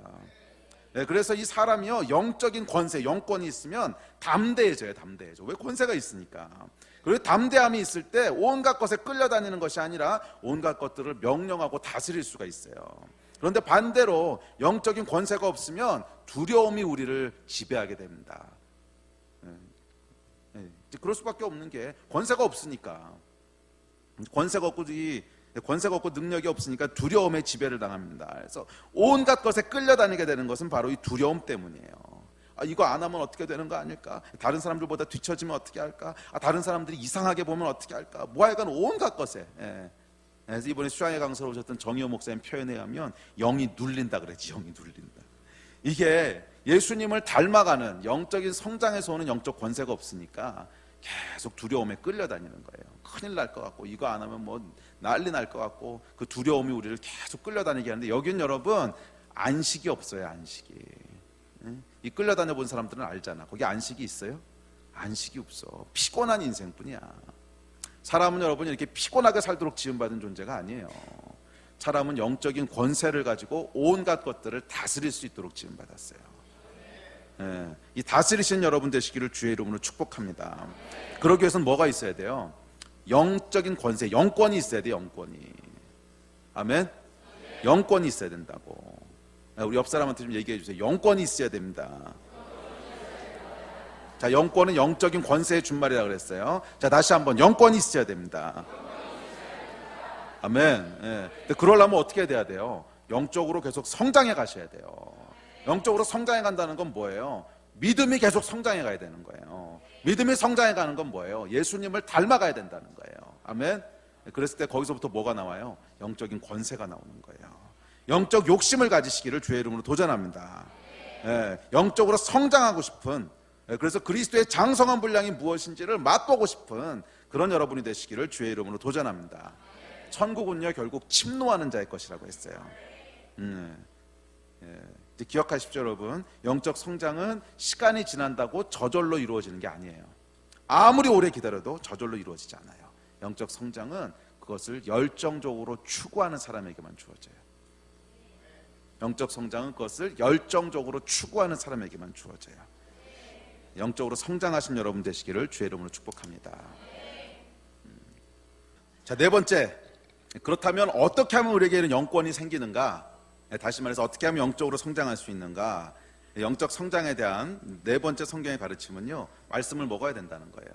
그래서 이 사람이요, 영적인 권세, 영권이 있으면 담대해져요. 담대해져. 왜? 권세가 있으니까. 그리고 담대함이 있을 때 온갖 것에 끌려다니는 것이 아니라 온갖 것들을 명령하고 다스릴 수가 있어요. 그런데 반대로 영적인 권세가 없으면 두려움이 우리를 지배하게 됩니다. 그럴 수밖에 없는 게 권세가 없으니까. 권세가 없고 능력이 없으니까 두려움의 지배를 당합니다. 그래서 온갖 것에 끌려다니게 되는 것은 바로 이 두려움 때문이에요. 이거 안 하면 어떻게 되는 거 아닐까? 다른 사람들보다 뒤처지면 어떻게 할까? 다른 사람들이 이상하게 보면 어떻게 할까? 뭐 하여간 온갖 것에. 그래서 이번에 수양회 강사로 오셨던 정의호 목사님 표현에 의하면 영이 눌린다 그랬지. 영이 눌린다. 이게 예수님을 닮아가는 영적인 성장에서 오는 영적 권세가 없으니까 계속 두려움에 끌려다니는 거예요. 큰일 날 것 같고, 이거 안 하면 뭐 난리 날 것 같고, 그 두려움이 우리를 계속 끌려다니게 하는데, 여긴 여러분 안식이 없어요. 안식이. 이 끌려다녀 본 사람들은 알잖아. 거기 안식이 있어요? 안식이 없어. 피곤한 인생뿐이야. 사람은 여러분 이렇게 피곤하게 살도록 지음받은 존재가 아니에요. 사람은 영적인 권세를 가지고 온갖 것들을 다스릴 수 있도록 지음받았어요. 이 다스리신 여러분 되시기를 주의 이름으로 축복합니다. 그러기 위해서는 뭐가 있어야 돼요? 영적인 권세, 영권이 있어야 돼. 영권이. 아멘? 영권이 있어야 된다고. 우리 옆 사람한테 좀 얘기해 주세요. 영권이 있어야 됩니다. 자, 영권은 영적인 권세의 준말이라고 그랬어요. 자, 다시 한번 영권이 있어야 됩니다. 아멘. 근데 그러려면 어떻게 돼야 돼요? 영적으로 계속 성장해 가셔야 돼요. 영적으로 성장해 간다는 건 뭐예요? 믿음이 계속 성장해 가야 되는 거예요. 믿음이 성장해 가는 건 뭐예요? 예수님을 닮아가야 된다는 거예요. 아멘. 그랬을 때 거기서부터 뭐가 나와요? 영적인 권세가 나오는 거예요. 영적 욕심을 가지시기를 주의 이름으로 도전합니다. 영적으로 성장하고 싶은, 그래서 그리스도의 장성한 분량이 무엇인지를 맛보고 싶은 그런 여러분이 되시기를 주의 이름으로 도전합니다. 천국은요 결국 침노하는 자의 것이라고 했어요. 이제 기억하십시오 여러분. 영적 성장은 시간이 지난다고 저절로 이루어지는 게 아니에요. 아무리 오래 기다려도 저절로 이루어지지 않아요. 영적 성장은 그것을 열정적으로 추구하는 사람에게만 주어져요. 영적 성장은 그것을 열정적으로 추구하는 사람에게만 주어져요. 영적으로 성장하신 여러분 되시기를 주의 이름으로 축복합니다. 자, 네 번째, 그렇다면 어떻게 하면 우리에게는 영권이 생기는가? 다시 말해서 어떻게 하면 영적으로 성장할 수 있는가? 영적 성장에 대한 네 번째 성경의 가르침은요, 말씀을 먹어야 된다는 거예요.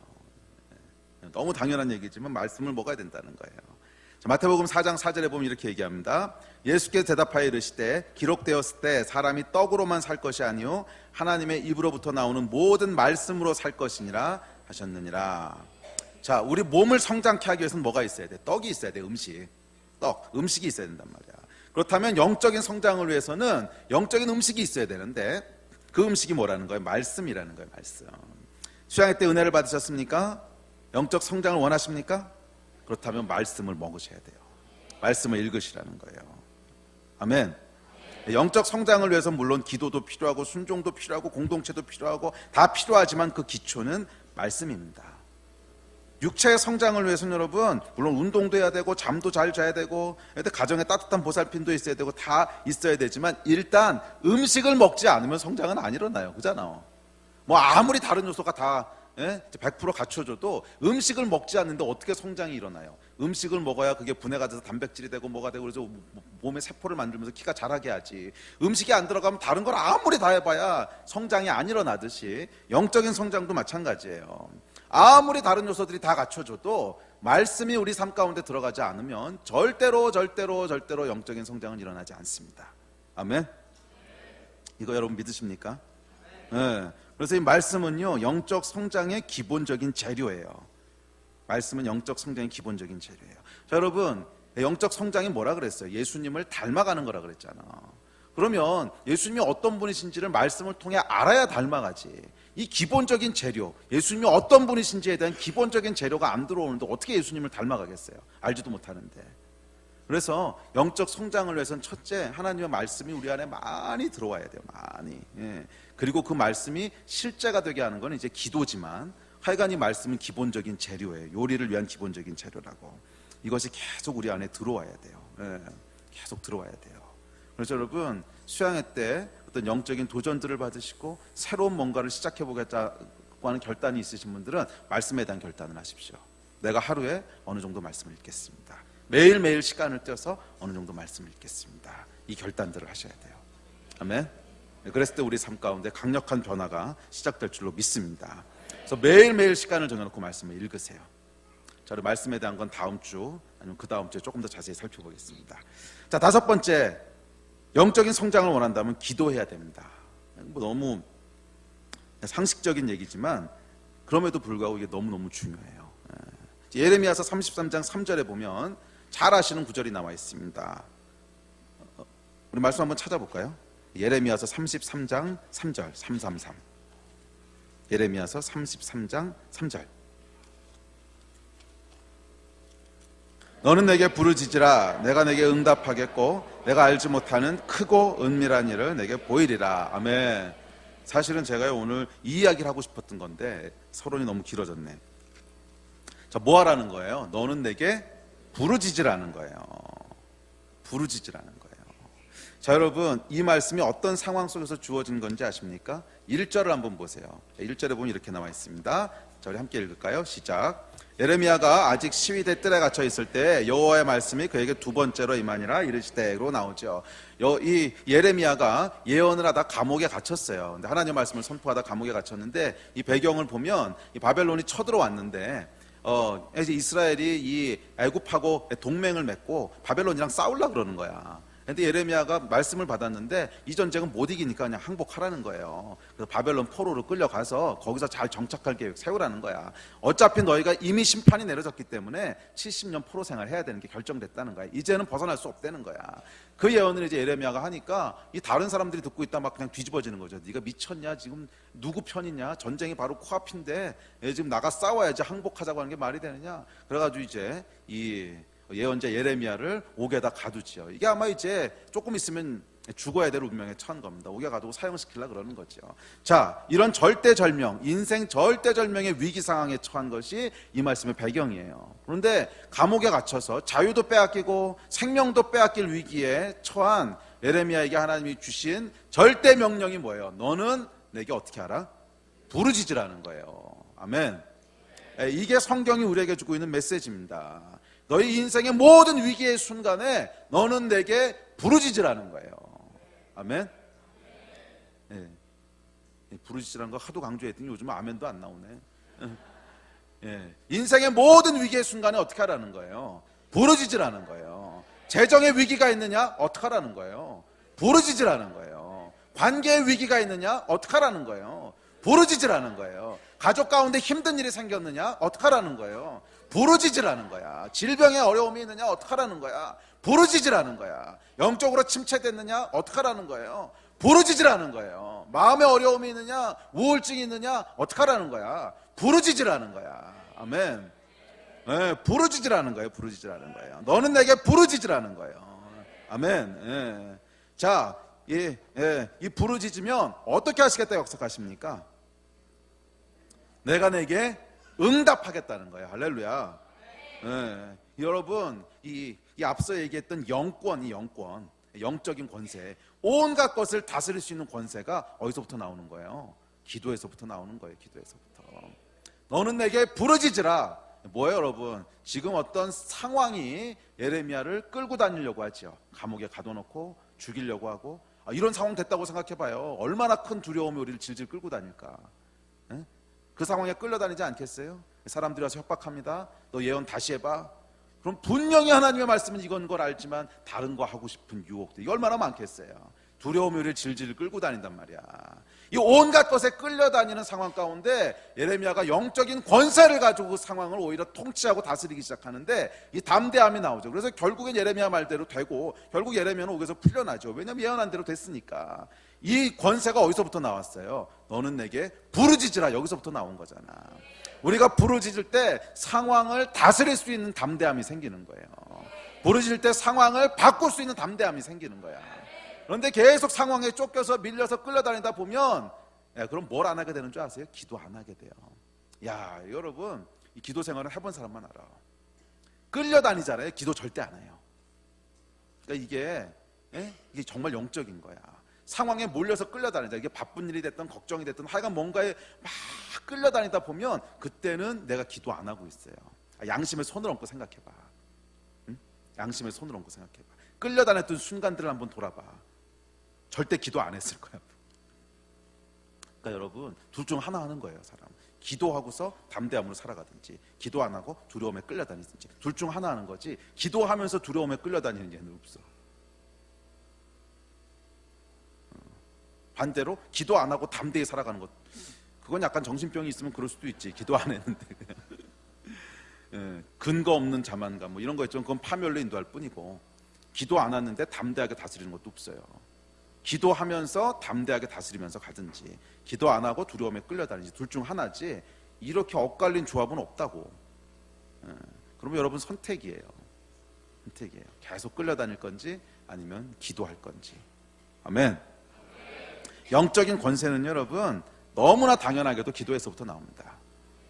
너무 당연한 얘기지만 말씀을 먹어야 된다는 거예요. 자, 마태복음 4장 4절에 보면 이렇게 얘기합니다. 예수께서 대답하여 이르시되 기록되었을 때 사람이 떡으로만 살 것이 아니요 하나님의 입으로부터 나오는 모든 말씀으로 살 것이니라 하셨느니라. 자, 우리 몸을 성장케 하기 위해서는 뭐가 있어야 돼? 떡이 있어야 돼. 음식. 음식이 있어야 된단 말이야. 그렇다면 영적인 성장을 위해서는 영적인 음식이 있어야 되는데, 그 음식이 뭐라는 거예요? 말씀이라는 거예요. 말씀. 수양회 때 은혜를 받으셨습니까? 영적 성장을 원하십니까? 그렇다면 말씀을 먹으셔야 돼요. 말씀을 읽으시라는 거예요. 아멘. 영적 성장을 위해서 물론 기도도 필요하고 순종도 필요하고 공동체도 필요하고 다 필요하지만 그 기초는 말씀입니다. 육체의 성장을 위해서는 여러분 물론 운동도 해야 되고 잠도 잘 자야 되고 가정에 따뜻한 보살핌도 있어야 되고 다 있어야 되지만 일단 음식을 먹지 않으면 성장은 안 일어나요. 그잖아요. 뭐 아무리 다른 요소가 다 100% 갖춰줘도 음식을 먹지 않는데 어떻게 성장이 일어나요? 음식을 먹어야 그게 분해가 돼서 단백질이 되고 뭐가 되고 그래서 몸에 세포를 만들면서 키가 자라게 하지. 음식이 안 들어가면 다른 걸 아무리 다 해봐야 성장이 안 일어나듯이 영적인 성장도 마찬가지예요. 아무리 다른 요소들이 다 갖춰줘도 말씀이 우리 삶 가운데 들어가지 않으면 절대로 영적인 성장은 일어나지 않습니다. 아멘? 이거 여러분 믿으십니까? 네. 그래서 이 말씀은요 영적 성장의 기본적인 재료예요. 말씀은 영적 성장의 기본적인 재료예요. 자, 여러분 영적 성장이 뭐라 그랬어요? 예수님을 닮아가는 거라 그랬잖아. 그러면 예수님이 어떤 분이신지를 말씀을 통해 알아야 닮아가지. 이 기본적인 재료, 예수님이 어떤 분이신지에 대한 기본적인 재료가 안 들어오는데 어떻게 예수님을 닮아가겠어요? 알지도 못하는데. 그래서 영적 성장을 위해서는 첫째 하나님의 말씀이 우리 안에 많이 들어와야 돼요. 많이. 그리고 그 말씀이 실제가 되게 하는 건 이제 기도지만 하여간 이 말씀은 기본적인 재료예요. 요리를 위한 기본적인 재료라고. 이것이 계속 우리 안에 들어와야 돼요. 계속 들어와야 돼요. 그래서 여러분 수양회 때 어떤 영적인 도전들을 받으시고 새로운 뭔가를 시작해보겠다고 하는 결단이 있으신 분들은 말씀에 대한 결단을 하십시오. 내가 하루에 어느 정도 말씀을 읽겠습니다. 매일매일 시간을 떼어서 어느 정도 말씀을 읽겠습니다. 이 결단들을 하셔야 돼요. 아멘. 그랬을 때 우리 삶 가운데 강력한 변화가 시작될 줄로 믿습니다. 그래서 매일매일 시간을 정해놓고 말씀을 읽으세요. 자, 말씀에 대한 건 다음 주 아니면 그 다음 주에 조금 더 자세히 살펴보겠습니다. 자, 다섯 번째, 영적인 성장을 원한다면 기도해야 됩니다. 뭐 너무 상식적인 얘기지만 그럼에도 불구하고 이게 너무너무 중요해요. 예레미야서 33장 3절에 보면 잘 아시는 구절이 나와 있습니다. 우리 말씀 한번 찾아볼까요? 예레미야서 33장 3절 333. 예레미야서 33장 3절. 너는 내게 부르짖으라. 내가 내게 응답하겠고 내가 알지 못하는 크고 은밀한 일을 내게 보이리라. 아멘. 사실은 제가 오늘 이 이야기를 하고 싶었던 건데 서론이 너무 길어졌네. 자, 뭐 하라는 거예요? 너는 내게 부르짖으라는 거예요. 부르짖으라는 거예요. 자, 여러분 이 말씀이 어떤 상황 속에서 주어진 건지 아십니까? 1절을 한번 보세요. 1절에 보면 이렇게 나와 있습니다. 자, 우리 함께 읽을까요? 시작. 예레미야가 아직 시위대 뜰에 갇혀 있을 때 여호와의 말씀이 그에게 두 번째로 임하니라 이르시되로 나오죠. 이 예레미야가 예언을 하다 감옥에 갇혔어요. 근데 하나님의 말씀을 선포하다 감옥에 갇혔는데 이 배경을 보면 이 바벨론이 쳐들어왔는데 이제 이스라엘이 이 애굽하고 동맹을 맺고 바벨론이랑 싸우려고 그러는 거야. 근데 예레미야가 말씀을 받았는데 이 전쟁은 못 이기니까 그냥 항복하라는 거예요. 그래서 바벨론 포로로 끌려가서 거기서 잘 정착할 계획 세우라는 거야. 어차피 너희가 이미 심판이 내려졌기 때문에 70년 포로 생활 해야 되는 게 결정됐다는 거야. 이제는 벗어날 수 없다는 거야. 그 예언을 이제 예레미야가 하니까 이 다른 사람들이 듣고 있다 막 그냥 뒤집어지는 거죠. 네가 미쳤냐? 지금 누구 편이냐? 전쟁이 바로 코앞인데 지금 나가 싸워야지 항복하자고 하는 게 말이 되느냐? 그래가지고 이제 이 예언자 예레미야를 옥에다 가두지요. 이게 아마 이제 조금 있으면 죽어야 될 운명에 처한 겁니다. 옥에 가두고 사형시키려고 그러는 거죠. 자, 이런 절대절명, 인생 절대절명의 위기 상황에 처한 것이 이 말씀의 배경이에요. 그런데 감옥에 갇혀서 자유도 빼앗기고 생명도 빼앗길 위기에 처한 예레미야에게 하나님이 주신 절대 명령이 뭐예요? 너는 내게 어떻게 하라? 부르짖으라는 거예요. 아멘. 이게 성경이 우리에게 주고 있는 메시지입니다. 너희 인생의 모든 위기의 순간에 너는 내게 부르짖으라는 거예요. 아멘. 예. 부르짖으라는 거 하도 강조했더니 요즘 아멘도 안 나오네. 예. 인생의 모든 위기의 순간에 어떻게 하라는 거예요? 부르짖으라는 거예요. 재정의 위기가 있느냐? 어떻게 하라는 거예요? 부르짖으라는 거예요. 관계의 위기가 있느냐? 어떻게 하라는 거예요? 부르짖으라는 거예요. 가족 가운데 힘든 일이 생겼느냐? 어떻게 하라는 거예요? 부르짖으라는 거야. 질병에 어려움이 있느냐? 어떻게 하라는 거야? 부르짖으라는 거야. 영적으로 침체됐느냐? 어떻게 하라는 거예요? 부르짖으라는 거예요. 마음에 어려움이 있느냐? 우울증이 있느냐? 어떻게 하라는 거야? 부르짖으라는 거야. 아멘. 네, 부르짖으라는 거예요. 부르짖으라는 거예요. 너는 내게 부르짖으라는 거예요. 아멘. 네. 자, 이 부르짖으면 어떻게 하시겠다 약속하십니까? 내가 내게 응답하겠다는 거예요. 할렐루야. 예. 여러분, 이 앞서 얘기했던 영권, 영적인 권세, 온갖 것을 다스릴 수 있는 권세가 어디서부터 나오는 거예요? 기도에서부터 나오는 거예요. 기도에서부터. 너는 내게 부르짖으라. 뭐예요, 여러분? 지금 어떤 상황이 예레미야를 끌고 다니려고 하죠. 감옥에 가둬놓고 죽이려고 하고, 이런 상황 됐다고 생각해봐요. 얼마나 큰 두려움이 우리를 질질 끌고 다닐까. 예? 그 상황에 끌려다니지 않겠어요? 사람들이 와서 협박합니다. 너 예언 다시 해봐. 그럼 분명히 하나님의 말씀은 이건 걸 알지만 다른 거 하고 싶은 유혹들, 이게 얼마나 많겠어요. 두려움이 우리를 질질 끌고 다닌단 말이야. 이 온갖 것에 끌려다니는 상황 가운데 예레미야가 영적인 권세를 가지고 그 상황을 오히려 통치하고 다스리기 시작하는데 이 담대함이 나오죠. 그래서 결국엔 예레미야 말대로 되고, 결국 예레미야는 옥에서 풀려나죠. 왜냐하면 예언한 대로 됐으니까. 이 권세가 어디서부터 나왔어요? 너는 내게 부르짖으라. 여기서부터 나온 거잖아. 우리가 부르짖을 때 상황을 다스릴 수 있는 담대함이 생기는 거예요. 부르짖을 때 상황을 바꿀 수 있는 담대함이 생기는 거야. 그런데 계속 상황에 쫓겨서 밀려서 끌려다니다 보면, 그럼 뭘 안 하게 되는 줄 아세요? 기도 안 하게 돼요. 야, 여러분, 이 기도 생활을 해본 사람만 알아. 끌려다니잖아요. 기도 절대 안 해요. 그러니까 이게 정말 영적인 거야. 상황에 몰려서 끌려다니자. 이게 바쁜 일이 됐든 걱정이 됐든 하여간 뭔가에 막 끌려다니다 보면 그때는 내가 기도 안 하고 있어요. 양심에 손을 얹고 생각해봐. 응? 양심에 손을 얹고 생각해봐. 끌려다녔던 순간들을 한번 돌아봐. 절대 기도 안 했을 거야. 그러니까 여러분, 둘 중 하나 하는 거예요. 사람 기도하고서 담대함으로 살아가든지, 기도 안 하고 두려움에 끌려다니든지, 둘 중 하나 하는 거지. 기도하면서 두려움에 끌려다니는 얘는 없어. 반대로 기도 안 하고 담대히 살아가는 것, 그건 약간 정신병이 있으면 그럴 수도 있지. 기도 안 했는데 근거 없는 자만감 뭐 이런 거 있죠. 그건 파멸로 인도할 뿐이고, 기도 안 하는데 담대하게 다스리는 것도 없어요. 기도하면서 담대하게 다스리면서 가든지, 기도 안 하고 두려움에 끌려다니지, 둘 중 하나지. 이렇게 엇갈린 조합은 없다고. 그러면 여러분 선택이에요. 계속 끌려다닐 건지 아니면 기도할 건지. 아멘. 영적인 권세는 여러분 너무나 당연하게도 기도에서부터 나옵니다.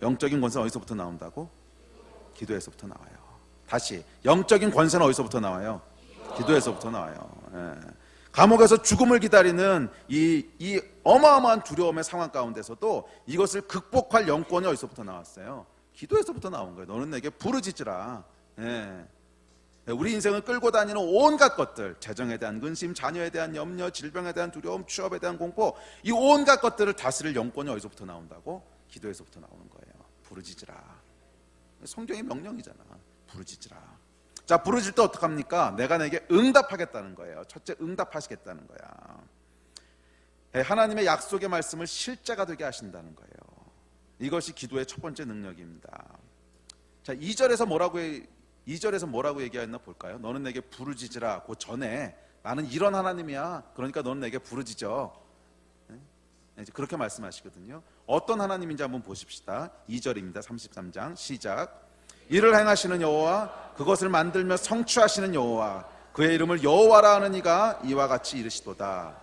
영적인 권세는 어디서부터 나온다고? 기도에서부터 나와요. 다시, 영적인 권세는 어디서부터 나와요? 기도에서부터 나와요. 감옥에서 죽음을 기다리는 이 어마어마한 두려움의 상황 가운데서도 이것을 극복할 영권이 어디서부터 나왔어요? 기도에서부터 나온 거예요. 너는 내게 부르짖으라. 우리 인생을 끌고 다니는 온갖 것들, 재정에 대한 근심, 자녀에 대한 염려, 질병에 대한 두려움, 취업에 대한 공포, 이 온갖 것들을 다스릴 영권이 어디서부터 나온다고? 기도에서부터 나오는 거예요. 부르짖으라. 성경의 명령이잖아. 부르짖으라. 자, 부르짖을 때 어떡합니까? 내가 내게 응답하겠다는 거예요. 첫째, 응답하시겠다는 거야. 하나님의 약속의 말씀을 실제가 되게 하신다는 거예요. 이것이 기도의 첫 번째 능력입니다. 자, 2절에서 뭐라고 얘기했나 볼까요? 너는 내게 부르짖으라. 그 전에 나는 이런 하나님이야. 그러니까 너는 내게 부르짖어. 그렇게 말씀하시거든요. 어떤 하나님인지 한번 보십시다. 2절입니다. 33장 시작. 이를 행하시는 여호와, 그것을 만들며 성취하시는 여호와, 그의 이름을 여호와라 하는 이가 이와 같이 이르시도다.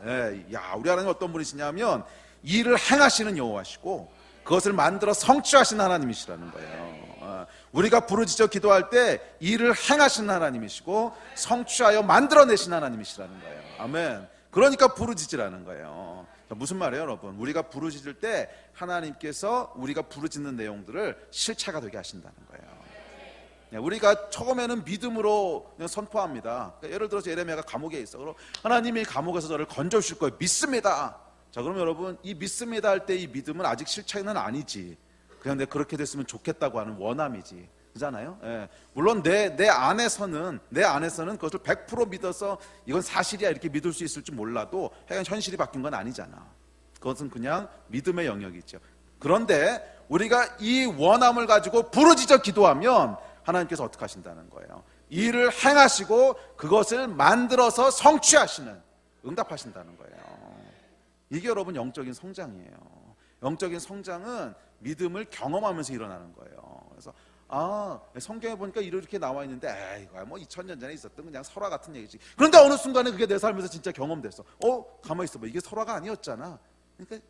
우리 하나님 어떤 분이시냐면 이를 행하시는 여호와시고 그것을 만들어 성취하시는 하나님이시라는 거예요. 우리가 부르짖어 기도할 때 일을 행하시는 하나님이시고 성취하여 만들어내신 하나님이시라는 거예요. 아멘. 그러니까 부르짖으라는 거예요. 무슨 말이에요, 여러분? 우리가 부르짖을 때 하나님께서 우리가 부르짖는 내용들을 실체가 되게 하신다는 거예요. 우리가 처음에는 믿음으로 그냥 선포합니다. 그러니까 예를 들어서 예레미야가 감옥에 있어. 그럼 하나님이 감옥에서 저를 건져주실 거예요. 믿습니다. 자, 그럼 여러분, 이 믿습니다 할 때 이 믿음은 아직 실체는 아니지. 그냥 내가 그렇게 됐으면 좋겠다고 하는 원함이지. 그잖아요. 물론 내 안에서는 그것을 100% 믿어서 이건 사실이야 이렇게 믿을 수 있을지 몰라도 하여간 현실이 바뀐 건 아니잖아. 그것은 그냥 믿음의 영역이죠. 그런데 우리가 이 원함을 가지고 부르짖어 기도하면 하나님께서 어떻게 하신다는 거예요? 일을 행하시고 그것을 만들어서 성취하시는, 응답하신다는 거예요. 이게 여러분 영적인 성장이에요. 영적인 성장은 믿음을 경험하면서 일어나는 거예요. 그래서 성경에 보니까 이렇게 나와 있는데 이거 뭐 2000년 전에 있었던 그냥 설화 같은 얘기지. 그런데 어느 순간에 그게 내 삶에서 진짜 경험됐어. 가만히 있어봐. 이게 설화가 아니었잖아. 그러니까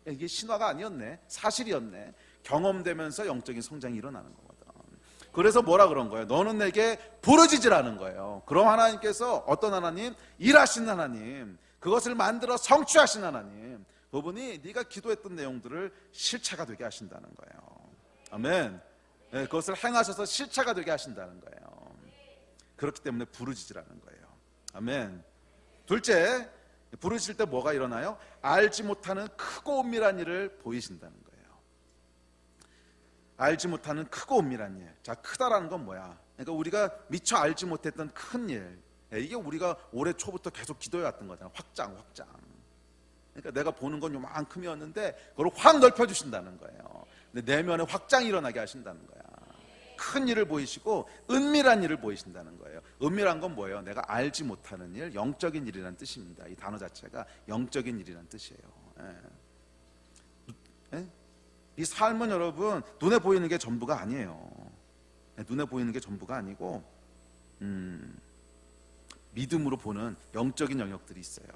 이게 신화가 아니었네. 사실이었네. 경험되면서 영적인 성장이 일어나는 거거든. 그래서 뭐라 그런 거예요? 너는 내게 부르짖으라는 거예요. 그럼 하나님께서 어떤 하나님? 일하신 하나님, 그것을 만들어 성취하신 하나님, 그분이 네가 기도했던 내용들을 실체가 되게 하신다는 거예요. 아멘. 네, 그것을 행하셔서 실체가 되게 하신다는 거예요. 그렇기 때문에 부르짖으라는 거예요. 아멘. 둘째, 부르짖을 때 뭐가 일어나요? 알지 못하는 크고 은밀한 일을 보이신다는 거예요. 알지 못하는 크고 은밀한 일. 자, 크다라는 건 뭐야? 그러니까 우리가 미처 알지 못했던 큰 일. 이게 우리가 올해 초부터 계속 기도해왔던 거잖아. 확장. 그러니까 내가 보는 건 요만큼이었는데 그걸 확 넓혀주신다는 거예요. 근데 내면에 확장이 일어나게 하신다는 거야. 큰 일을 보이시고 은밀한 일을 보이신다는 거예요. 은밀한 건 뭐예요? 내가 알지 못하는 일, 영적인 일이라는 뜻입니다. 이 단어 자체가 영적인 일이라는 뜻이에요. 이 삶은 여러분 눈에 보이는 게 전부가 아니에요. 눈에 보이는 게 전부가 아니고 믿음으로 보는 영적인 영역들이 있어요.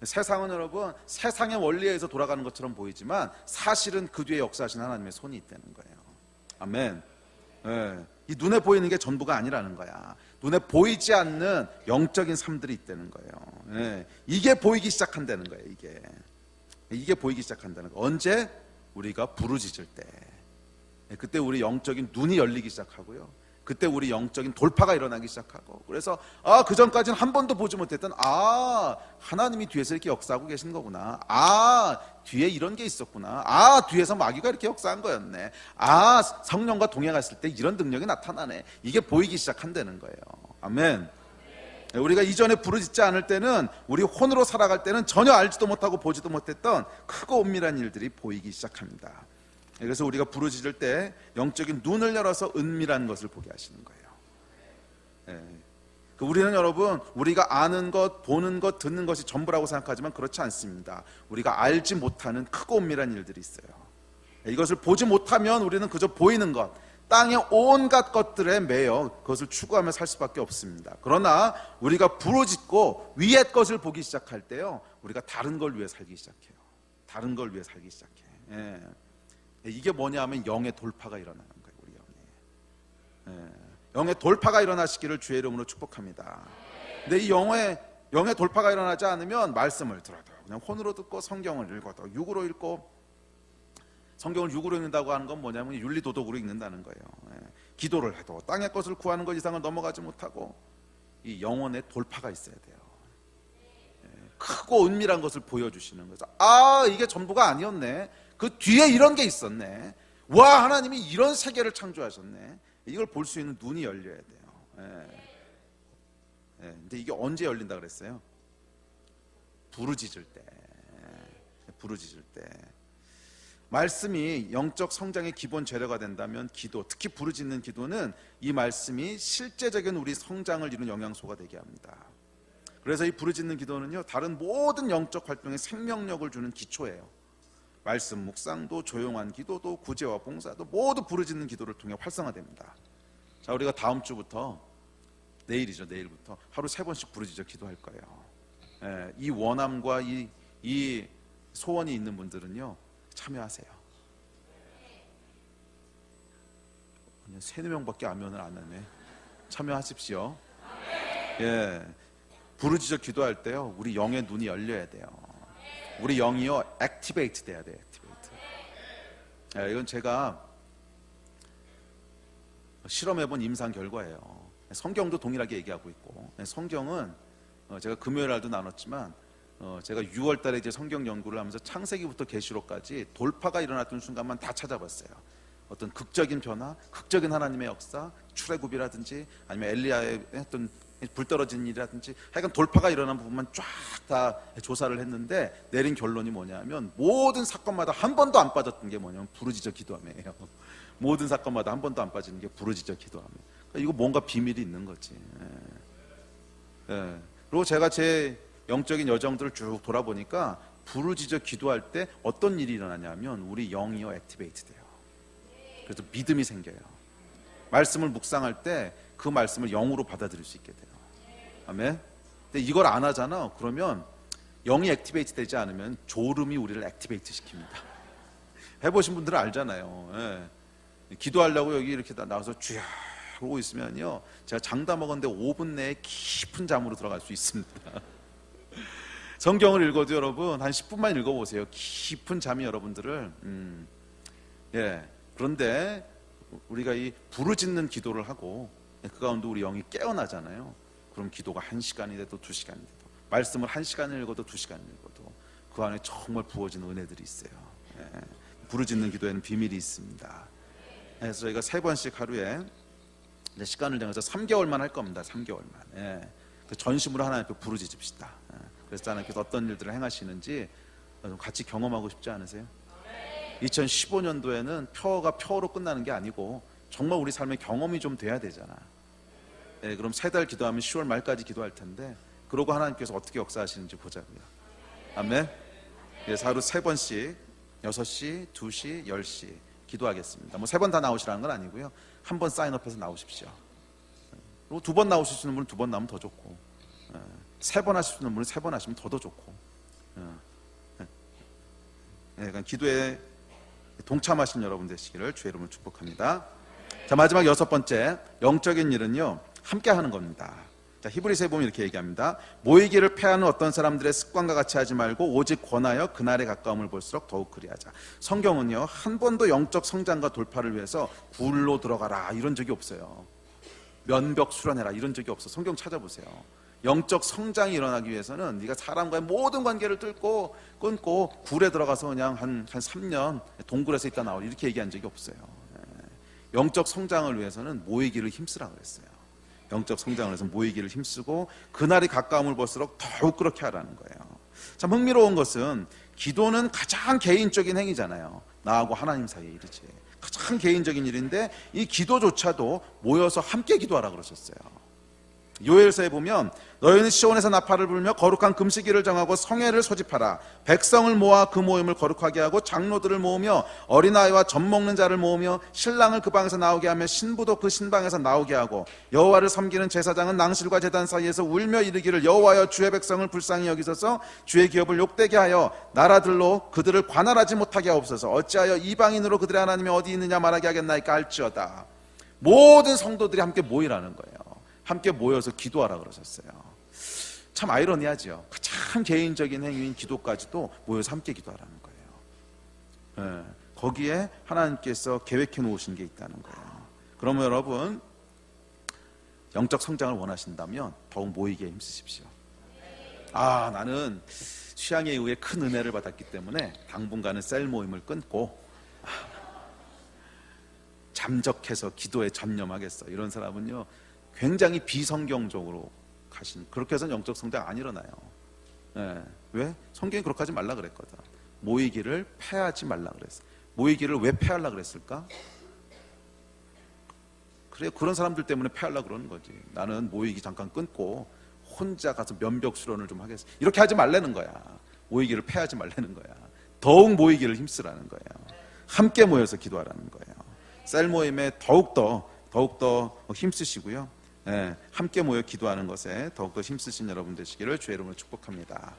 세상은 여러분 세상의 원리에 의해서 돌아가는 것처럼 보이지만 사실은 그 뒤에 역사하신 하나님의 손이 있다는 거예요. 아멘. 이 눈에 보이는 게 전부가 아니라는 거야. 눈에 보이지 않는 영적인 삶들이 있다는 거예요. 이게 보이기 시작한다는 거예요. 이게 보이기 시작한다는 거. 언제? 우리가 부르짖을 때. 그때 우리 영적인 눈이 열리기 시작하고요. 그때 우리 영적인 돌파가 일어나기 시작하고, 그래서 그 전까지는 한 번도 보지 못했던 하나님이 뒤에서 이렇게 역사하고 계신 거구나. 뒤에 이런 게 있었구나. 뒤에서 마귀가 이렇게 역사한 거였네. 성령과 동행했을 때 이런 능력이 나타나네. 이게 보이기 시작한다는 거예요. 아멘. 우리가 이전에 부르짖지 않을 때는, 우리 혼으로 살아갈 때는 전혀 알지도 못하고 보지도 못했던 크고 은밀한 일들이 보이기 시작합니다. 그래서 우리가 부르짖을 때 영적인 눈을 열어서 은밀한 것을 보게 하시는 거예요. 우리는 여러분, 우리가 아는 것, 보는 것, 듣는 것이 전부라고 생각하지만 그렇지 않습니다. 우리가 알지 못하는 크고 은밀한 일들이 있어요. 이것을 보지 못하면 우리는 그저 보이는 것, 땅의 온갖 것들에 매여 그것을 추구하며 살 수밖에 없습니다. 그러나 우리가 부르짖고 위의 것을 보기 시작할 때요, 우리가 다른 걸 위해 살기 시작해요. 다른 걸 위해 살기 시작해. 이게 뭐냐 하면 영의 돌파가 일어나는 거예요. 우리 영의 돌파가 일어나시기를 주의 이름으로 축복합니다. 근데 이 영의 돌파가 일어나지 않으면 말씀을 들어도 그냥 혼으로 듣고, 성경을 읽어도 육으로 읽고, 성경을 육으로 읽는다고 하는 건 뭐냐면 윤리도덕으로 읽는다는 거예요. 기도를 해도 땅의 것을 구하는 것 이상을 넘어가지 못하고 이 영혼의 돌파가 있어야 돼요. 크고 은밀한 것을 보여주시는 거죠. 이게 전부가 아니었네. 그 뒤에 이런 게 있었네. 와, 하나님이 이런 세계를 창조하셨네. 이걸 볼 수 있는 눈이 열려야 돼요. 근데 이게 언제 열린다 그랬어요? 부르짖을 때. 부르짖을 때. 말씀이 영적 성장의 기본 재료가 된다면 기도, 특히 부르짖는 기도는 이 말씀이 실제적인 우리 성장을 이루는 영양소가 되게 합니다. 그래서 이 부르짖는 기도는요, 다른 모든 영적 활동에 생명력을 주는 기초예요. 말씀 묵상도, 조용한 기도도, 구제와 봉사도 모두 부르짖는 기도를 통해 활성화됩니다. 자, 우리가 다음 주부터, 내일부터 하루 3번씩 부르짖어 기도할 거예요. 이 원함과 이 소원이 있는 분들은요, 참여하세요. 그냥 3-4명밖에 아멘을 안 하네. 참여하십시오. 부르짖어 기도할 때요, 우리 영의 눈이 열려야 돼요. 우리 영이요, 액티베이트 돼야 돼요. 액티베이트. 이건 제가 실험해본 임상 결과예요. 성경도 동일하게 얘기하고 있고, 성경은 제가 금요일 날도 나눴지만, 제가 6월 달에 이제 성경 연구를 하면서 창세기부터 계시록까지 돌파가 일어났던 순간만 다 찾아봤어요. 어떤 극적인 변화, 극적인 하나님의 역사, 출애굽이라든지 아니면 엘리야의 했던 불 떨어진 일이라든지, 하여간 돌파가 일어난 부분만 쫙 다 조사를 했는데 내린 결론이 뭐냐면, 모든 사건마다 한 번도 안 빠졌던 게 뭐냐면 부르짖어 기도함이에요. 모든 사건마다 한 번도 안 빠지는 게 부르짖어 기도함. 그러니까 이거 뭔가 비밀이 있는 거지. 그리고 제가 제 영적인 여정들을 쭉 돌아보니까 부르짖어 기도할 때 어떤 일이 일어나냐면 우리 영이요, 액티베이트 돼요. 그래서 믿음이 생겨요. 말씀을 묵상할 때 그 말씀을 영으로 받아들일 수 있게 돼요. 아멘. 근데 이걸 안 하잖아. 그러면 영이 액티베이트 되지 않으면 졸음이 우리를 액티베이트 시킵니다. 해보신 분들은 알잖아요. 예. 기도하려고 여기 이렇게 나와서 쭉 그러고 있으면요, 제가 장다 먹었는데 5분 내에 깊은 잠으로 들어갈 수 있습니다. 성경을 읽어도 여러분 한 10분만 읽어보세요. 깊은 잠이 여러분들을 예. 그런데 우리가 이 부르짖는 기도를 하고 그 가운데 우리 영이 깨어나잖아요. 그럼 기도가 1시간이 돼도 2시간이 돼도, 말씀을 1시간을 읽어도 2시간을 읽어도 그 안에 정말 부어지는 은혜들이 있어요. 예. 부르짖는 기도에는 비밀이 있습니다. 그래서 저희가 3번씩 하루에 시간을 정해서 3개월만 할 겁니다. 3개월만. 예. 그 전심으로 하나님 앞에 부르짖읍시다. 예. 그래서 하나님께서 어떤 일들을 행하시는지 같이 경험하고 싶지 않으세요? 2015년도에는 표어가 표어로 끝나는 게 아니고 정말 우리 삶의 경험이 좀 돼야 되잖아. 예, 그럼 3달 기도하면 10월 말까지 기도할 텐데, 그러고 하나님께서 어떻게 역사하시는지 보자고요. 아멘. 그래서 하루 3번씩 6시, 2시, 10시 기도하겠습니다. 뭐 3번 다 나오시라는 건 아니고요. 한 번 사인업해서 나오십시오. 그리고 2번 나오실 수 있는 분은 2번 나오면 더 좋고, 3번 하실 수 있는 분은 3번 하시면 더 좋고. 그러니까 기도에 동참하신 여러분 되시기를 주의 이름으로 축복합니다. 자, 마지막 6번째, 영적인 일은요, 함께 하는 겁니다. 자, 히브리서에 보면 이렇게 얘기합니다. 모이기를 패하는 어떤 사람들의 습관과 같이 하지 말고 오직 권하여 그날의 가까움을 볼수록 더욱 그리하자. 성경은요, 한 번도 영적 성장과 돌파를 위해서 굴로 들어가라 이런 적이 없어요. 면벽 수련해라 이런 적이 없어. 성경 찾아보세요. 영적 성장이 일어나기 위해서는 네가 사람과의 모든 관계를 끊고 굴에 들어가서 그냥 한 3년 동굴에서 있다 나오라 이렇게 얘기한 적이 없어요. 영적 성장을 위해서는 모이기를 힘쓰라 그랬어요. 영적 성장을 위해서 모이기를 힘쓰고 그날이 가까움을 볼수록 더욱 그렇게 하라는 거예요. 참 흥미로운 것은 기도는 가장 개인적인 행위잖아요. 나하고 하나님 사이의 일이지. 가장 개인적인 일인데 이 기도조차도 모여서 함께 기도하라 그러셨어요. 요엘서에 보면 너희는 시온에서 나팔을 불며 거룩한 금식일을 정하고 성회를 소집하라. 백성을 모아 그 모임을 거룩하게 하고 장로들을 모으며 어린아이와 젖 먹는 자를 모으며 신랑을 그 방에서 나오게 하며 신부도 그 신방에서 나오게 하고 여호와를 섬기는 제사장은 낭실과 제단 사이에서 울며 이르기를 여호와여 주의 백성을 불쌍히 여기소서 주의 기업을 욕되게 하여 나라들로 그들을 관할하지 못하게 하옵소서. 어찌하여 이방인으로 그들의 하나님이 어디 있느냐 말하게 하겠나이까 할지어다. 모든 성도들이 함께 모이라는 거예요. 함께 모여서 기도하라 그러셨어요. 참 아이러니하죠. 가장 개인적인 행위인 기도까지도 모여서 함께 기도하라는 거예요. 거기에 하나님께서 계획해 놓으신 게 있다는 거예요. 그러면 여러분, 영적 성장을 원하신다면 더욱 모이기에 힘쓰십시오. 아, 나는 취향에 의해 큰 은혜를 받았기 때문에 당분간은 셀 모임을 끊고 잠적해서 기도에 전념하겠어. 이런 사람은요, 굉장히 비성경적으로 가신, 그렇게 해서는 영적 성장 안 일어나요. 왜? 성경이 그렇게 하지 말라 그랬거든. 모이기를 패하지 말라 그랬어. 모이기를 왜 패하려 그랬을까? 그래, 그런 사람들 때문에 패하려 그러는 거지. 나는 모이기 잠깐 끊고 혼자 가서 면벽 수련을 좀 하겠어. 이렇게 하지 말라는 거야. 모이기를 패하지 말라는 거야. 더욱 모이기를 힘쓰라는 거예요. 함께 모여서 기도하라는 거예요. 셀 모임에 더욱더 힘쓰시고요. 함께 모여 기도하는 것에 더욱더 힘쓰신 여러분 되시기를 주의 이름으로 축복합니다.